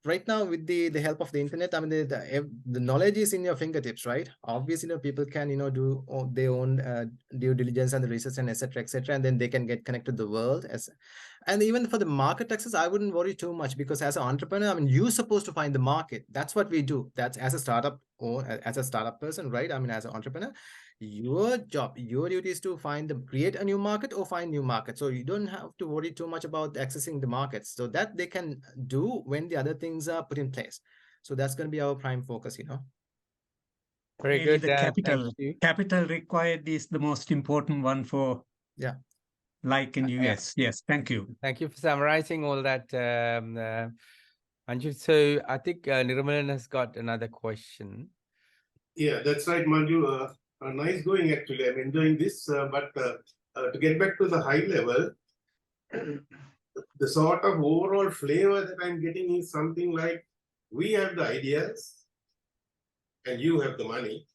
right now with the help of the internet, I mean the knowledge is in your fingertips, right? Obviously, people can do their own due diligence and the research and etc, and then they can get connected to the world. And even for the market access, I wouldn't worry too much, because as an entrepreneur, I mean, you're supposed to find the market. That's what we do. That's as a startup or as a startup person, right? I mean, as an entrepreneur, your job, your duty is to create a new market or find new market. So you don't have to worry too much about accessing the markets. So that they can do when the other things are put in place. So that's going to be our prime focus. Very Really, good. the Thank capital you. capital required is the most important one for, Yeah. like in Yeah. US. Yes, thank you. Thank you for summarizing all that, Manju. So I think Nirmalan has got another question. Yeah, that's right, Manju. Nice going, actually. I'm enjoying this. But to get back to the high level, the sort of overall flavor that I'm getting is something like, we have the ideas and you have the money.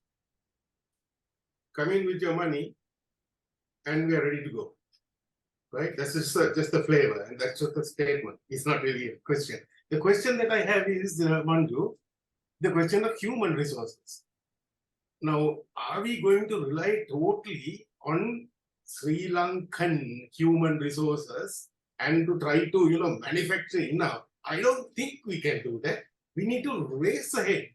Come in with your money and we are ready to go. Right? That's just the flavor, and that's just a statement. It's not really a question. The question that I have is, Manju, the question of human resources. Now, are we going to rely totally on Sri Lankan human resources and to try to, manufacture enough? I don't think we can do that. We need to race ahead.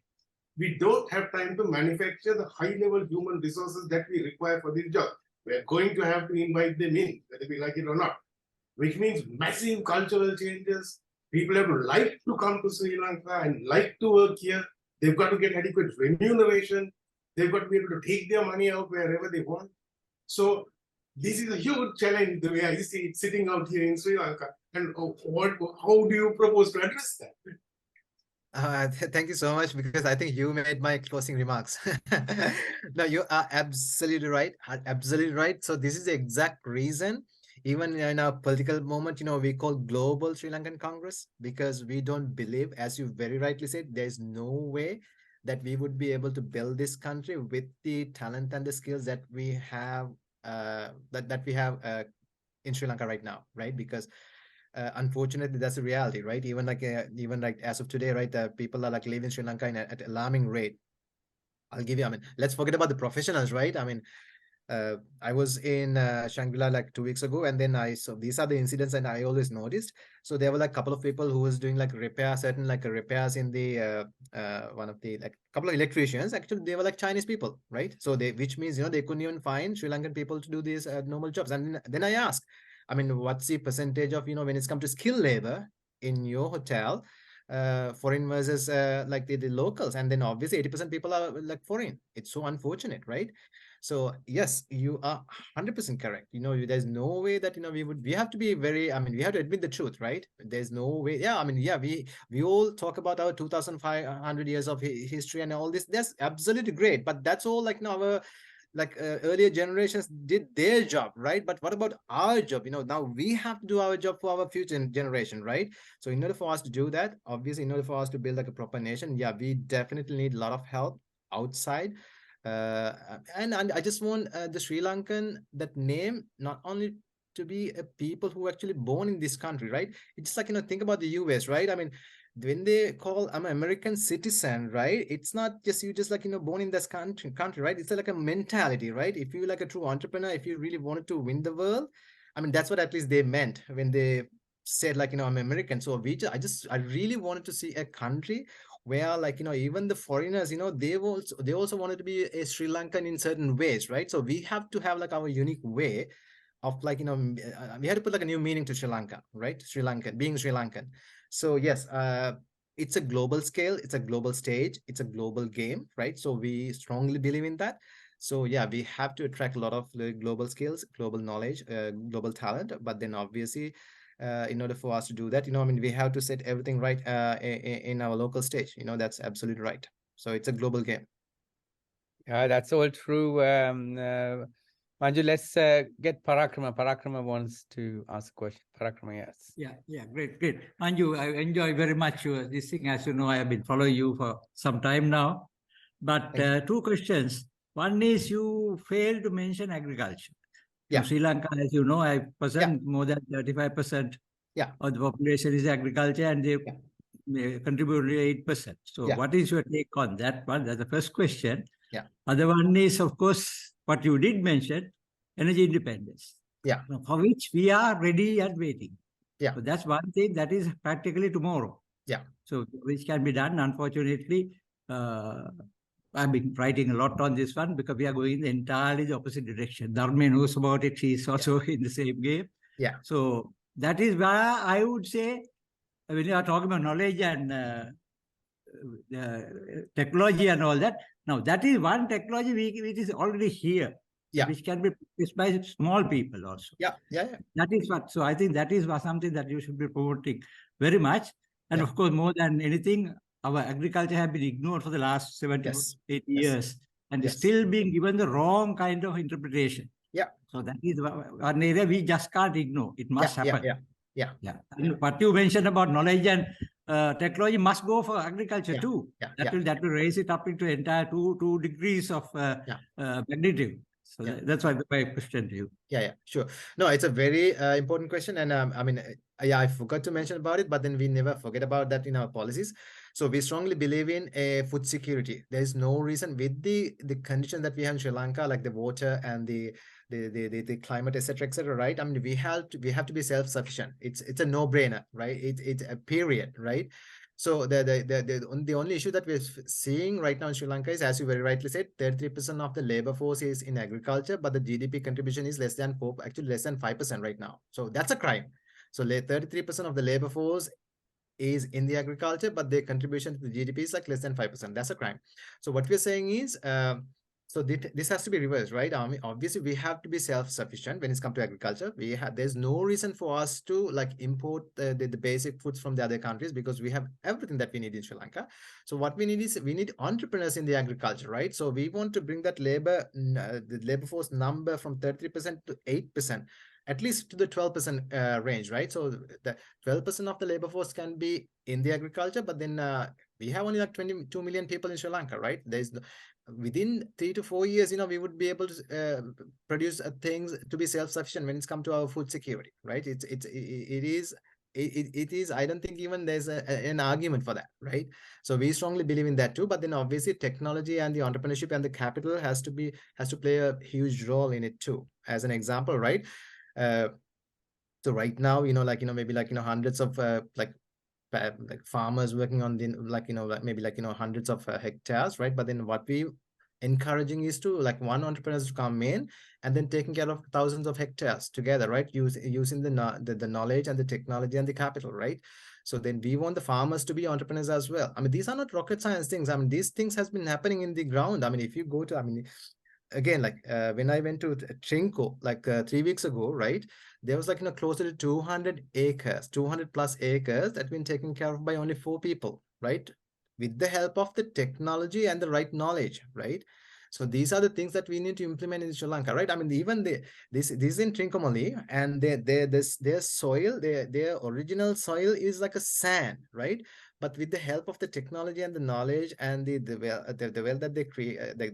We don't have time to manufacture the high-level human resources that we require for this job. We're going to have to invite them in, whether we like it or not, which means massive cultural changes. People have to like to come to Sri Lanka and like to work here. They've got to get adequate remuneration. They've got to be able to take their money out wherever they want. So this is a huge challenge, the way I see it, sitting out here in Sri Lanka. And how do you propose to address that? Thank you so much, because I think you made my closing remarks. No, you are absolutely right. Absolutely right. So this is the exact reason, even in our political moment, we call Global Sri Lankan Congress, because we don't believe, as you very rightly said, there's no way that we would be able to build this country with the talent and the skills that we have, that we have in Sri Lanka right now, right? Because unfortunately, that's the reality, right? Even like as of today, right, people are like leaving Sri Lanka at an alarming rate. I mean, let's forget about the professionals, right? I mean, I was in Shangri-La like 2 weeks ago, and then so these are the incidents and I always noticed. So there were like a couple of people who was doing like certain repairs in the one of the like couple of electricians. Actually, they were like Chinese people, right? So which means they couldn't even find Sri Lankan people to do these normal jobs. And then I asked, I mean, what's the percentage of when it's come to skilled labor in your hotel? Foreign versus like the locals, and then obviously 80% people are like foreign. It's so unfortunate, right? So yes, you are 100% correct. There's no way that we have to be very, I mean, we have to admit the truth, right? There's no way. Yeah, I mean, yeah, we all talk about our 2,500 years of history and all this. That's absolutely great, but that's all like our earlier generations did their job, right? But what about our job? Now we have to do our job for our future generation, right? So in order for us to do that, obviously, in order for us to build like a proper nation, yeah, we definitely need a lot of help outside. And I just want the Sri Lankan, that name, not only to be a people who are actually born in this country, right? It's like, think about the US, right? I mean, when they call I'm an American citizen, right? It's not just you just like, born in this country, right? It's like a mentality, right? If you're like a true entrepreneur, if you really wanted to win the world, I mean, that's what at least they meant when they said like, I'm American. So I really wanted to see a country where like, even the foreigners, they also wanted to be a Sri Lankan in certain ways, right? So we have to have like our unique way of like, we had to put like a new meaning to Sri Lanka, right? Sri Lankan, being Sri Lankan. So yes, it's a global scale, it's a global stage, it's a global game, right? So we strongly believe in that. So yeah, we have to attract a lot of global skills, global knowledge, global talent. But then obviously, in order for us to do that, I mean, we have to set everything right in our local stage. That's absolutely right. So it's a global game. That's all true. Manju, let's get Parakrama. Parakrama wants to ask a question. Parakrama, yes. Yeah, great. Manju, I enjoy very much this thing. As you know, I have been following you for some time now. But two questions. One is you failed to mention agriculture. Yeah. In Sri Lanka, as you know, more than 35% of the population is agriculture, and they contribute 8%. So what is your take on that one? That's the first question. Yeah. Other one is, of course, what you did mention, energy independence. Yeah. For which we are ready and waiting. Yeah. So that's one thing that is practically tomorrow. Yeah. So which can be done. Unfortunately, I've been writing a lot on this one because we are going in the entirely the opposite direction. Dharma knows about it. She's also in the same game. Yeah. So that is why I would say, when you are talking about knowledge and technology and all that, now that is one technology which is already here. Yeah. Which can be practiced by small people also. Yeah. That is what. So I think that is something that you should be promoting very much. And of course, more than anything, our agriculture has been ignored for the last 70-80 years, and is still being given the wrong kind of interpretation. Yeah. So that is one area we just can't ignore. It must happen. Yeah. And what you mentioned about knowledge and technology must go for agriculture too. That will raise it up into entire two degrees of magnitude. So that's why my question to you. Yeah, sure. No, it's a very important question. And I mean, I forgot to mention about it, but then we never forget about that in our policies. So we strongly believe in food security. There is no reason with the condition that we have in Sri Lanka, like the water and the climate, etc., right? I mean, we have to be self-sufficient. It's a no-brainer, right? It's a period, right? So the only issue that we're seeing right now in Sri Lanka is, as you very rightly said, 33% of the labor force is in agriculture, but the GDP contribution is less than 5% right now. So that's a crime. So 33% of the labor force is in the agriculture, but their contribution to the GDP is like less than 5%. That's a crime. So what we're saying is, so this has to be reversed, right? I mean, obviously, we have to be self-sufficient when it's come to agriculture. There's no reason for us to like import the basic foods from the other countries, because we have everything that we need in Sri Lanka. So what we need is entrepreneurs in the agriculture, right? So we want to bring that the labor force number from 33% to 8%. At least to the 12% range, right? So the 12% of the labor force can be in the agriculture, but then we have only like 22 million people in Sri Lanka, right? Within 3 to 4 years, we would be able to produce things to be self-sufficient when it's come to our food security, right? It is. I don't think even there's an argument for that, right? So we strongly believe in that too. But then obviously technology and the entrepreneurship and the capital has to play a huge role in it too. As an example, right? So right now, maybe hundreds of like farmers working on the hundreds of hectares, right? But then what we encouraging is to one entrepreneur to come in and then taking care of thousands of hectares together, right? Using the knowledge and the technology and the capital, right? So then we want the farmers to be entrepreneurs as well. I mean, these are not rocket science things. I mean, these things has been happening in the ground. I mean, if you go to, again, when I went to Trinco 3 weeks ago, right, there was closer to 200 plus acres that been taken care of by only 4 people, right, with the help of the technology and the right knowledge, right? So these are the things that we need to implement in Sri Lanka, right? I mean, even this is in Trincomalee, and their soil, their original soil is like a sand, right? But with the help of the technology and the knowledge and the well that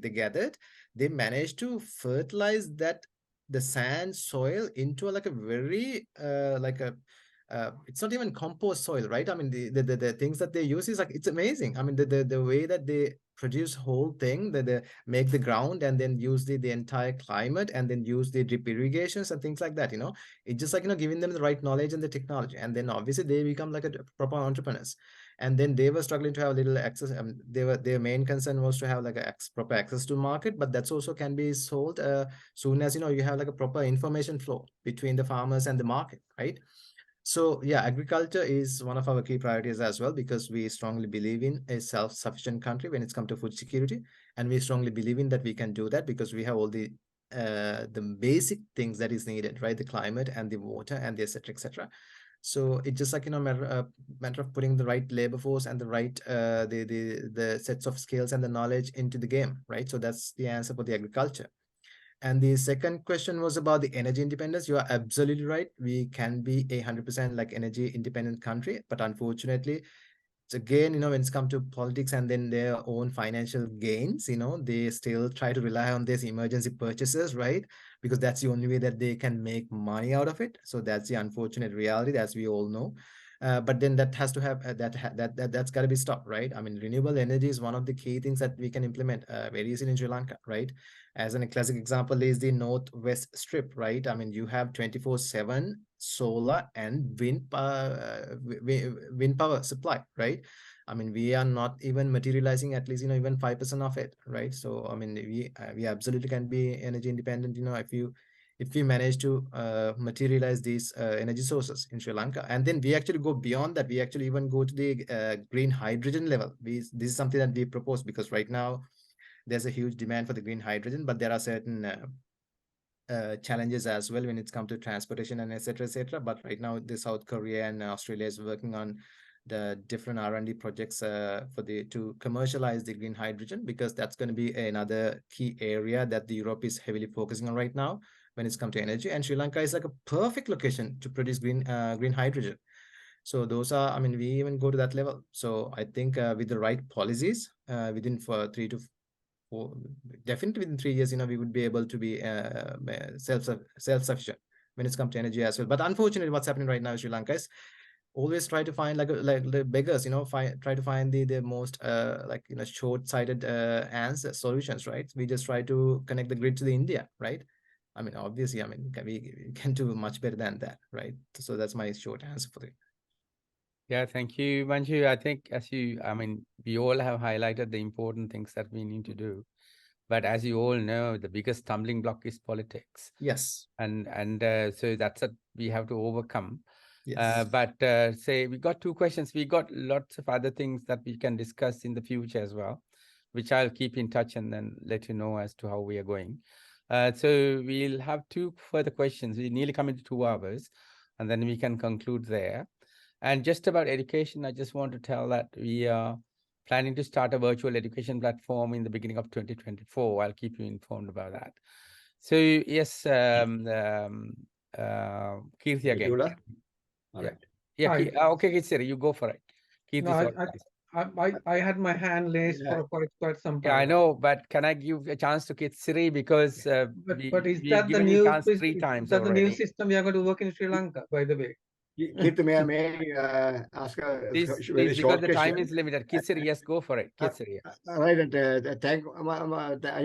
they gathered, they managed to fertilize that the sand soil into like a very it's not even compost soil, right? I mean, the things that they use is like, it's amazing. I mean, the way that they produce whole thing, that they make the ground and then use the entire climate and then use the drip irrigations and things like that, you know. It's just like, you know, giving them the right knowledge and the technology, and then obviously they become like a proper entrepreneurs. And then they were struggling to have little access. Their main concern was to have like a proper access to market, but that's also can be sold soon as, you know, you have like a proper information flow between the farmers and the market, right? So yeah, agriculture is one of our key priorities as well, because we strongly believe in a self-sufficient country when it's come to food security, and we strongly believe in that we can do that because we have all the basic things that is needed, right? The climate and the water and the etc etc. So it's just like, you know, matter of putting the right labor force and the right the sets of skills and the knowledge into the game, right? So that's the answer for the agriculture. And the second question was about the energy independence. You are absolutely right. We can be 100% like energy independent country, but unfortunately, it's again, you know, when it's come to politics and then their own financial gains, you know, they still try to rely on these emergency purchases, right? Because that's the only way that they can make money out of it. So that's the unfortunate reality, as we all know. But then that has to have that's got to be stopped, right? I mean, renewable energy is one of the key things that we can implement very easily in Sri Lanka, right? As a classic example is the Northwest Strip, right? I mean, you have 24/7 solar and wind power supply, right? I mean, we are not even materializing at least, you know, even 5% of it, right? So, I mean, we absolutely can be energy independent, you know, if we manage to materialize these energy sources in Sri Lanka. And then we actually go beyond that. We actually even go to the green hydrogen level. This is something that we propose, because right now there's a huge demand for the green hydrogen, but there are certain challenges as well when it's come to transportation and etc etc. But right now the South Korea and Australia is working on the different R&D projects to commercialize the green hydrogen, because that's going to be another key area that the Europe is heavily focusing on right now when it's come to energy. And Sri Lanka is like a perfect location to produce green hydrogen. So those are, I mean, we even go to that level. So I think with the right policies within for 3 to 4, definitely within 3 years, you know, we would be able to be self-sufficient when it's come to energy as well. But unfortunately, what's happening right now in Sri Lanka is always try to find like the beggars, you know, try to find the most like, you know, short-sighted answer solutions, right? We just try to connect the grid to the India, right? I mean, obviously, I mean, we can do much better than that, right? So that's my short answer for it. Yeah, thank you, Manju. I think I mean, we all have highlighted the important things that we need to do. But as you all know, the biggest stumbling block is politics. Yes. And so that's what we have to overcome. Yes. But say we got 2 questions. We got lots of other things that we can discuss in the future as well, which I'll keep in touch and then let you know as to how we are going. So we'll have 2 further questions. We nearly come into 2 hours, and then we can conclude there. And just about education, I just want to tell that we are planning to start a virtual education platform in the beginning of 2024. I'll keep you informed about that. So yes, Kirti again. All right. Yeah. Hi. Okay, Kirti, you go for it. No, Kirti, I had my hand raised for quite some time. yeah, I know, but can I give a chance to Kitsiri, because but is we've that the given you new chance 3 times is that the new already. system we are going to work in Sri Lanka, by the way? Kirti, may I ask a Please, very because short the question? time is limited. Kitsiri, yes, go for it. Kitsiri. Right, and I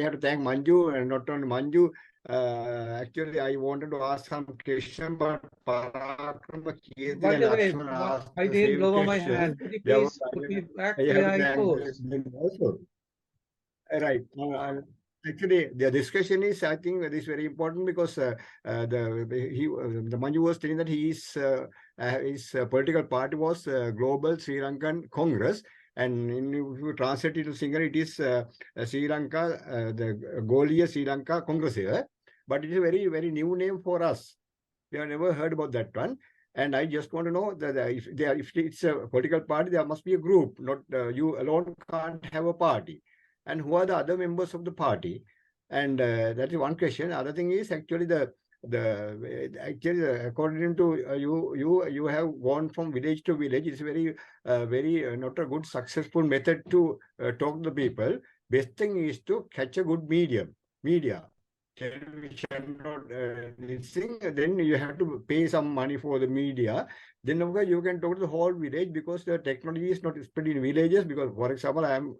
have to thank Manju, and not only Manju. Actually, I wanted to ask some question, but Parakrama, Kirti, By and the way, Lakshmana asked I the didn't same lower my question. hand. Could you Therefore, please put me back I where have to I thank was? them also. Right. Actually, the discussion is, I think, that is very important, because the Manju was telling that his political party was Global Sri Lankan Congress, and if you translate it to Sinhala, it is Sri Lanka, the Goliya Sri Lanka Congress here. But it is a very, very new name for us. We have never heard about that one. And I just want to know that if it's a political party, there must be a group. Not you alone can't have a party. And who are the other members of the party? And that is one question. Other thing is actually according to you have gone from village to village. It's very not a good successful method to talk to the people. Best thing is to catch a good media. television or this thing, then you have to pay some money for the media. Then of course you can talk to the whole village because the technology is not spread in villages. Because for example, I am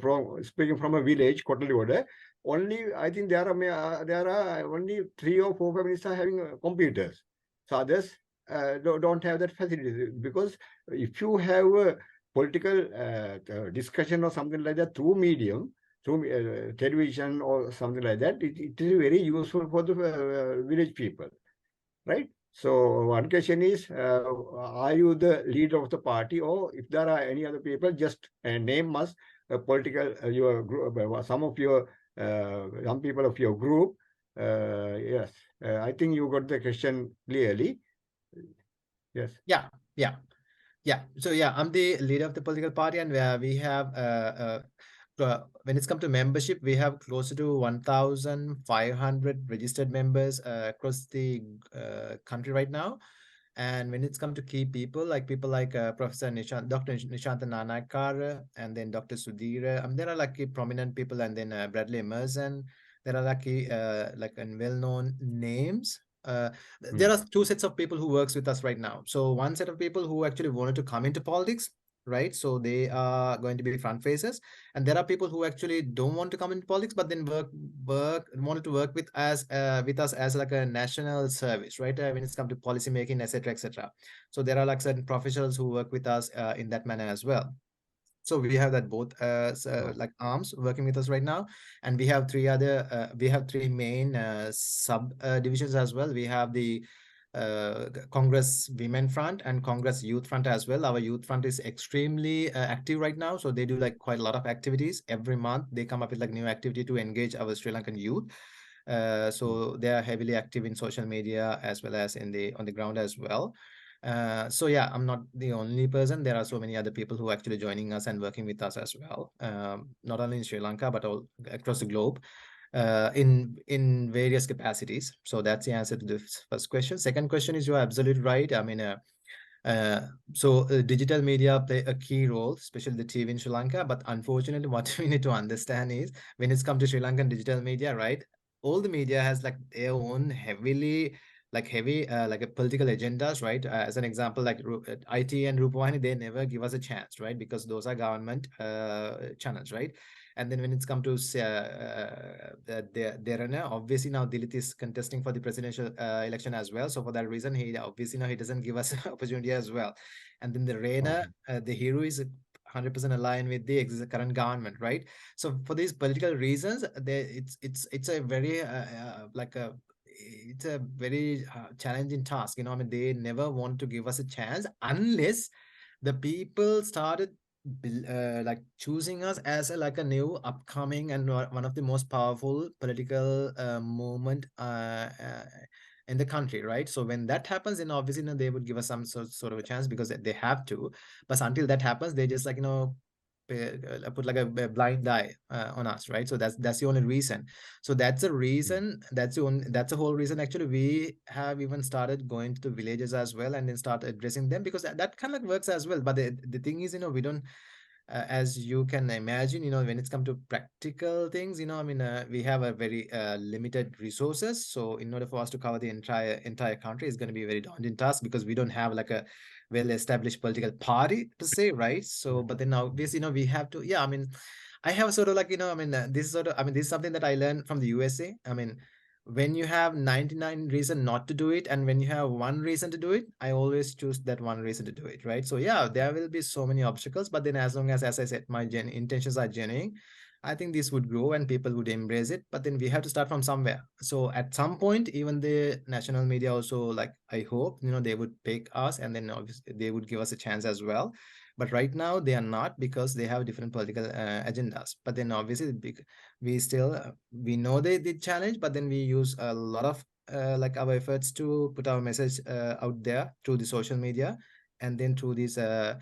from speaking from a village, Kottaligoda. Only I think there are only 3 or 4 families are having computers. So others don't have that facility, because if you have a political discussion or something like that through medium, through television or something like that, it is very useful for the village people, right? So one question is, are you the leader of the party, or if there are any other people, just name us a political your group, some people of your group. Yes, I think you got the question clearly. Yes. Yeah. So yeah, I'm the leader of the political party, and we have when it's come to membership, we have closer to 1,500 registered members across the country right now. And when it's come to key people like Professor Dr. Nishanta Nanakara, and then Dr. Sudhira, there are like prominent people, and then Bradley Emerson. There are like well-known names. There are 2 sets of people who works with us right now. So one set of people who actually wanted to come into politics, right? So they are going to be front facers, and there are people who actually don't want to come into politics, but then wanted to work with us as like a national service, right? When it's come to policy making, etc., etc. So there are like certain professionals who work with us in that manner as well. So we have that both like arms working with us right now, and we have 3 main sub divisions as well. We have the Congress Women Front and Congress Youth Front as well. Our Youth Front is extremely active right now, so they do like quite a lot of activities every month. They come up with like new activity to engage our Sri Lankan youth. So they are heavily active in social media as well as on the ground as well. So yeah, I'm not the only person. There are so many other people who are actually joining us and working with us as well, not only in Sri Lanka but all across the globe, in various capacities. So that's the answer to the first question. Second question is, you're absolutely right. Digital media play a key role, especially the TV in Sri Lanka. But unfortunately, what we need to understand is, when it's come to Sri Lankan digital media, right, all the media has like their own heavy political agendas, right? As an example, like IT and Rupavahini, they never give us a chance, right? Because those are government channels, right? And then when it's come to obviously now Dilith is contesting for the presidential election as well. So for that reason, he obviously now he doesn't give us an opportunity as well. And then the Reina, the hero, is 100% aligned with the current government, right? So for these political reasons, it's a very it's a very challenging task. They never want to give us a chance unless the people started like choosing us as a new upcoming and one of the most powerful political movement in the country, right? So when that happens, then obviously they would give us some sort of a chance, because they have to. But until that happens, they just put like a blind eye on us, right? So that's the only reason. So that's the reason. That's the whole reason. Actually, we have even started going to the villages as well, and then start addressing them, because that kind of works as well. But the thing is, we don't. As you can imagine, when it's come to practical things, we have a very limited resources. So in order for us to cover the entire country, is going to be a very daunting task, because we don't have like a well-established political party to say, right? So, but then obviously, we have to. Yeah, I have sort of like this is something that I learned from the USA. When you have 99 reason not to do it, and when you have one reason to do it, I always choose that one reason to do it, right? So yeah, there will be so many obstacles, but then as long as I said, my intentions are genuine, I think this would grow and people would embrace it. But then we have to start from somewhere. So at some point, even the national media also, like, I hope they would pick us, and then obviously they would give us a chance as well. But right now they are not, because they have different political agendas. But then obviously we know the challenge, but then we use a lot of like our efforts to put our message out there through the social media, and then through these the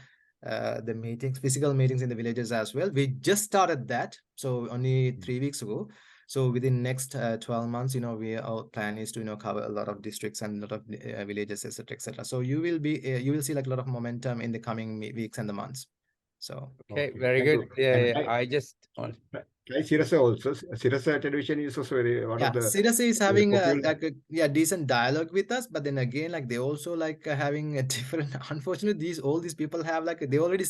physical meetings in the villages as well. We just started that, so only 3 weeks ago. So within next 12 months, our plan is to cover a lot of districts and a lot of villages, etc., etc. So you will see like a lot of momentum in the coming weeks and the months. So okay, very good. I just Sirasa also. Sirasa television is also very one Yeah, of the Sirasa is having popular. like a decent dialogue with us, but then again, like they also like having a different. Unfortunately, all these people have like they already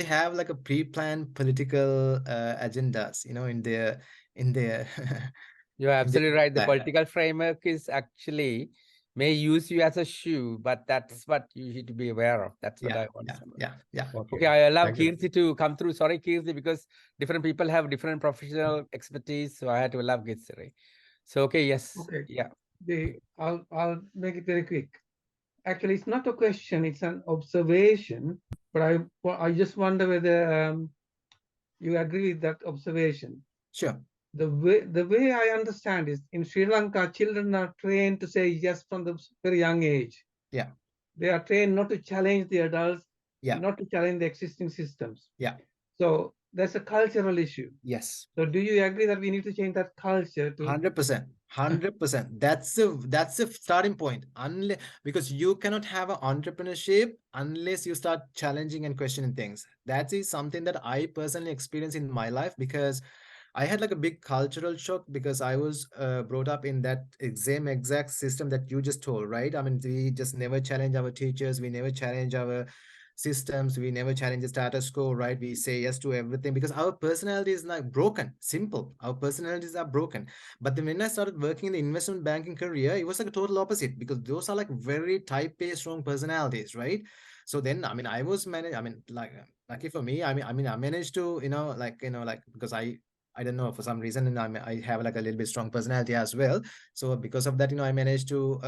have like a pre-planned political agendas, in their You're in their absolutely right. The plan. political framework is actually may use you as a shoe, but that's what you need to be aware of. That's what Yeah, I want to say. yeah. Okay, I allow Thank you. Kirti to come through. Sorry, Kirti, because different people have different professional expertise, so I had to allow Kirti. So, okay, yes, Okay. yeah. I'll make it very quick. Actually, it's not a question; it's an observation. But I just wonder whether you agree with that observation. Sure. The way I understand is in Sri Lanka, children are trained to say yes from the very young age. Yeah. They are trained not to challenge the adults, Yeah. not to challenge the existing systems. Yeah. So that's a cultural issue. Yes. So do you agree that we need to change that culture to 100%. 100%. That's the starting point. Unless, because you cannot have an entrepreneurship unless you start challenging and questioning things. That is something that I personally experienced in my life, because I had like a big cultural shock, because I was brought up in that exact system that you just told, right? I mean, we just never challenge our teachers, we never challenge our systems, we never challenge the status quo, right? We say yes to everything because our personality is like broken. Simple. Our personalities are broken. But then when I started working in the investment banking career, it was like a total opposite, because those are like very type A strong personalities, right? So then, I mean, I was managed. I mean, like lucky for me, I managed to, because I don't know, for some reason, and I have like a little bit strong personality as well. So because of that, I managed to,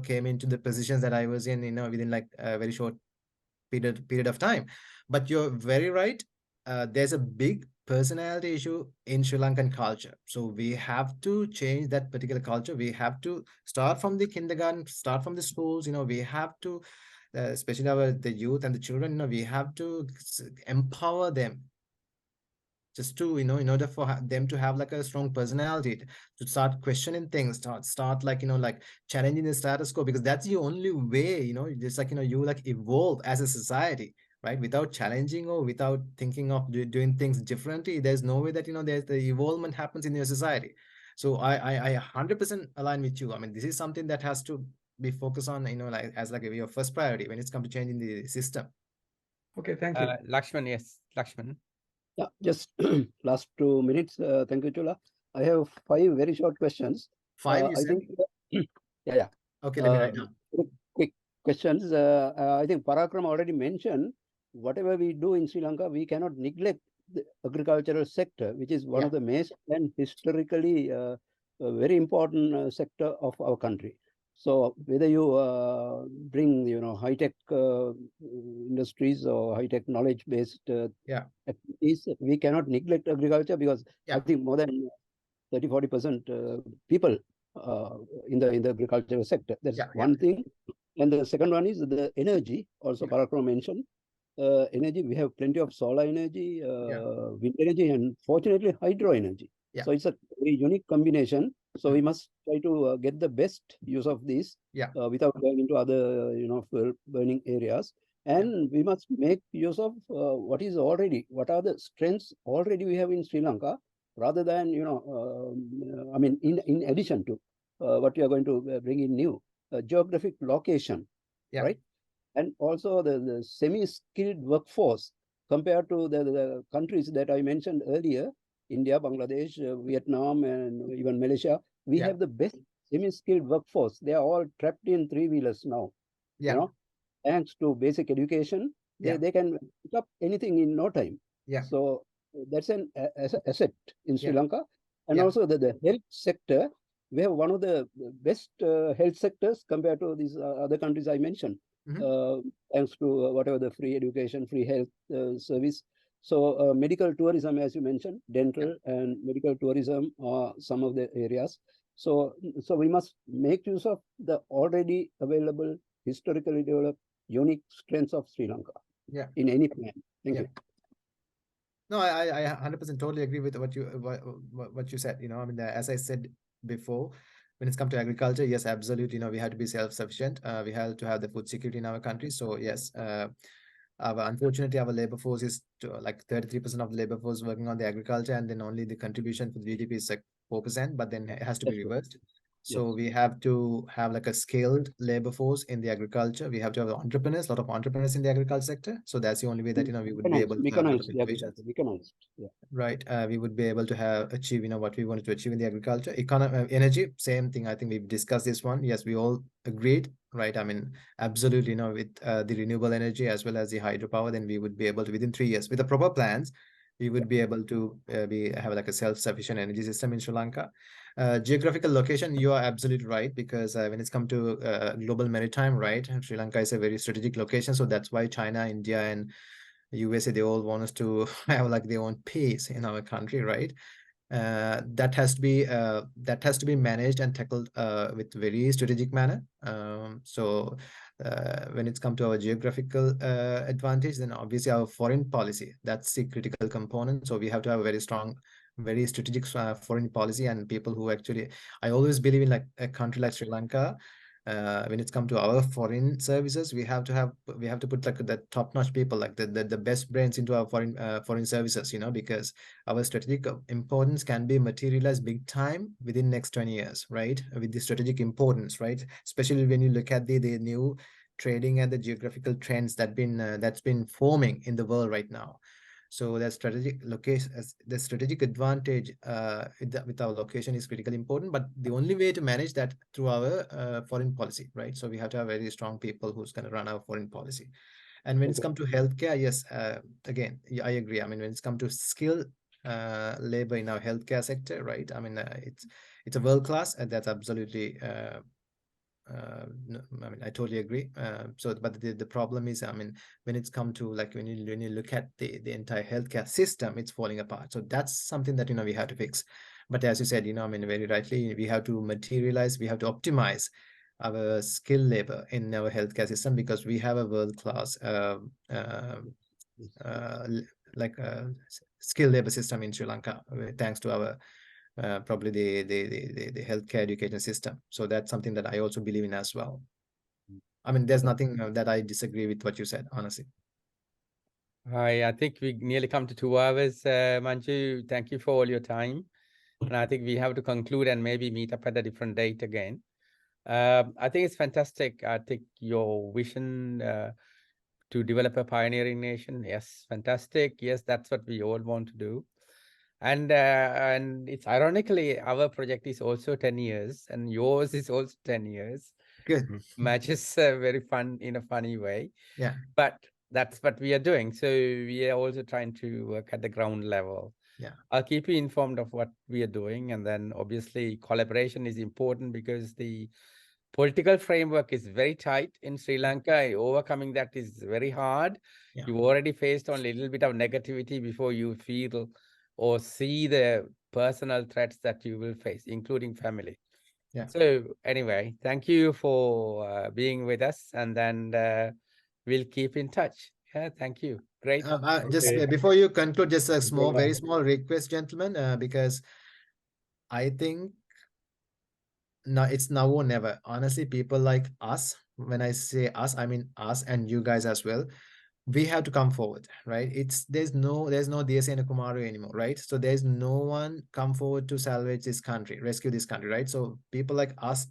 came into the positions that I was in, within like a very short period of time. But you're very right. There's a big personality issue in Sri Lankan culture. So we have to change that particular culture. We have to start from the kindergarten, start from the schools. We have to, especially the youth and the children. We have to empower them, just to in order for them to have like a strong personality, to start questioning things, start like like challenging the status quo, because that's the only way, just like you like evolve as a society, right? Without challenging or without thinking of doing things differently, there's no way that there's the evolvement happens in your society. So I 100% align with you. I mean, this is something that has to be focused on, like as like your first priority when it's come to changing the system. Okay, thank you. Lakshman, yes, Lakshman. Yeah, just last 2 minutes. Thank you, Chula. I have 5 very short questions. 5, you I said? think, yeah. Okay, let me write down. Quick questions. I think Parakram already mentioned, whatever we do in Sri Lanka, we cannot neglect the agricultural sector, which is one of the major and historically a very important sector of our country. So whether you bring, high-tech industries or high-tech knowledge-based activities, we cannot neglect agriculture, because I think more than 30-40% people in the agricultural sector. That's one thing. And the second one is the energy. Also, Parakram mentioned energy. We have plenty of solar energy, wind energy, and fortunately hydro energy. So it's a very unique combination. So we must try to get the best use of this without going into other burning areas. And we must make use of what are the strengths already we have in Sri Lanka, rather than in addition to what you are going to bring in new geographic location, right? And also the semi-skilled workforce compared to the countries that I mentioned earlier, India, Bangladesh, Vietnam, and even Malaysia. We have the best semi-skilled workforce. They are all trapped in 3-wheelers now. Thanks to basic education, they can pick up anything in no time. So that's an asset in Sri Lanka. And also the health sector, we have one of the best health sectors compared to these other countries I mentioned. Thanks to whatever the free education, free health service. So medical tourism, as you mentioned, dental and medical tourism are some of the areas. So we must make use of the already available, historically developed, unique strengths of Sri Lanka in any plan. Thank you. No, I 100% totally agree with what you said. I mean, as I said before, when it's come to agriculture, yes, absolutely. We have to be self-sufficient. We have to have the food security in our country. So yes, Unfortunately, our labor force is like 33% of the labor force working on the agriculture, and then only the contribution for the GDP is like 4%, but then it has to be That's right. reversed. So Yes. we have to have like a skilled labor force in the agriculture. We have to have entrepreneurs, a lot of entrepreneurs in the agriculture sector. So that's the only way that we would be able to have a lot of Mechanized, the innovations. agriculture, mechanized. Yeah. Right. We would be able to achieve what we wanted to achieve in the agriculture. Energy, same thing. I think we've discussed this one. Yes, we all agreed, right? I mean, absolutely, with the renewable energy as well as the hydropower, then we would be able to, within 3 years, with the proper plans, we would be able to have like a self-sufficient energy system in Sri Lanka. Geographical location, you are absolutely right, because when it's come to global maritime, right, Sri Lanka is a very strategic location. So that's why China, India, and USA, they all want us to have like their own pace in our country, right? That has to be managed and tackled with very strategic manner. So when it's come to our geographical advantage, then obviously our foreign policy, that's the critical component. So we have to have a very strong, very strategic foreign policy, and people who actually, I always believe in like a country like Sri Lanka. When it's come to our foreign services, we have to put like the top-notch people, like the best brains into our foreign services, because our strategic importance can be materialized big time within next 20 years, right? With the strategic importance, right? Especially when you look at the new trading and the geographical trends that's been forming in the world right now. So that strategic location, the strategic advantage with our location is critically important. But the only way to manage that through our foreign policy, right? So we have to have very strong people who's going to run our foreign policy. And when it's come to healthcare, yes, again, I agree. I mean, when it's come to skilled labor in our healthcare sector, right? I mean, it's a world class, and that's absolutely. No, I mean, I totally agree. But the problem is, I mean, when it's come to like when you look at the entire healthcare system, it's falling apart. So that's something that we have to fix. But as you said, I mean, very rightly, we have to materialize, we have to optimize our skilled labor in our healthcare system, because we have a world class like skilled labor system in Sri Lanka, thanks to our probably the healthcare education system. So that's something that I also believe in as well. I mean, there's nothing that I disagree with what you said, honestly. I think we nearly come to 2 hours. Manju, thank you for all your time. And I think we have to conclude and maybe meet up at a different date again. I think it's fantastic. I think your vision to develop a pioneering nation, yes, fantastic. Yes, that's what we all want to do. And it's ironically, our project is also 10 years and yours is also 10 years. Good. Matches very fun in a funny way. Yeah. But that's what we are doing. So we are also trying to work at the ground level. Yeah. I'll keep you informed of what we are doing. And then obviously collaboration is important, because the political framework is very tight in Sri Lanka. Overcoming that is very hard. Yeah. You've already faced on a little bit of negativity before you feel or see the personal threats that you will face, including family. Yeah. So anyway, thank you for being with us, and then we'll keep in touch. Yeah, thank you. Great. Just before you conclude, just a very small request, gentlemen, because I think it's now or never. Honestly, people like us, when I say us, I mean us and you guys as well. We have to come forward, right? There's no DS and Kumaru anymore, right? So there's no one come forward to salvage this country, rescue this country, right? So people like us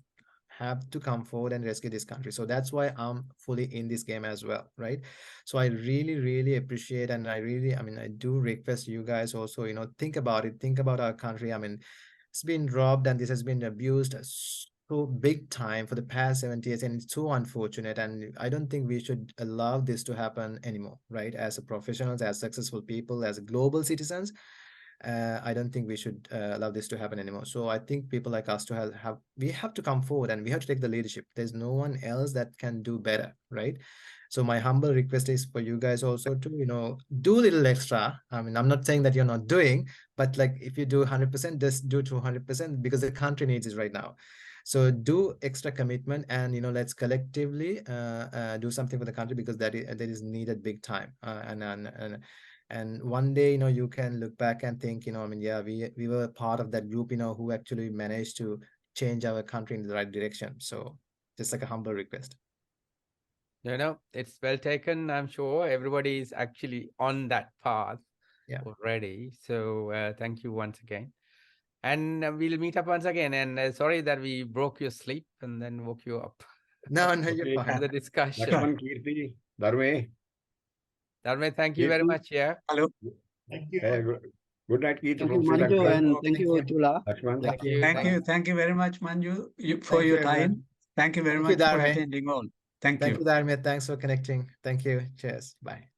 have to come forward and rescue this country. So that's why I'm fully in this game as well, right? So I really, really appreciate, and I mean, I do request you guys also, think about it, think about our country. I mean, it's been robbed and this has been abused so big time for the past 70 years, and it's so unfortunate, and I don't think we should allow this to happen anymore, right? As a professionals, as successful people, as global citizens, I don't think we should allow this to happen anymore. So I think people like us to we have to come forward and we have to take the leadership. There's no one else that can do better, right? So my humble request is for you guys also to, do a little extra. I mean, I'm not saying that you're not doing, but like if you do 100%, just do 200%, because the country needs it right now. So do extra commitment, and let's collectively do something for the country, because that is needed big time. And one day, you can look back and think, I mean, yeah, we were part of that group, who actually managed to change our country in the right direction. So just like a humble request. You know, it's well taken. I'm sure everybody is actually on that path already. So thank you once again. And we'll meet up once again. And sorry that we broke your sleep and then woke you up. No, you're Okay. fine. The discussion. Lakshman, Kirti, Dharme. Dharme, thank you very much. Yeah. Hello. Thank you. Good night, Kirti Thank you, from Sri Manju, Lanka. and thank you, Thank you. Chula. Lakshman. Yeah. Thank you. Thank you very much, Manju, for Thank your you, time. everyone. Thank you very Thank you, much for Dharme. attending all. Thank you. Thank you, Dharme. Thanks for connecting. Thank you. Cheers. Bye.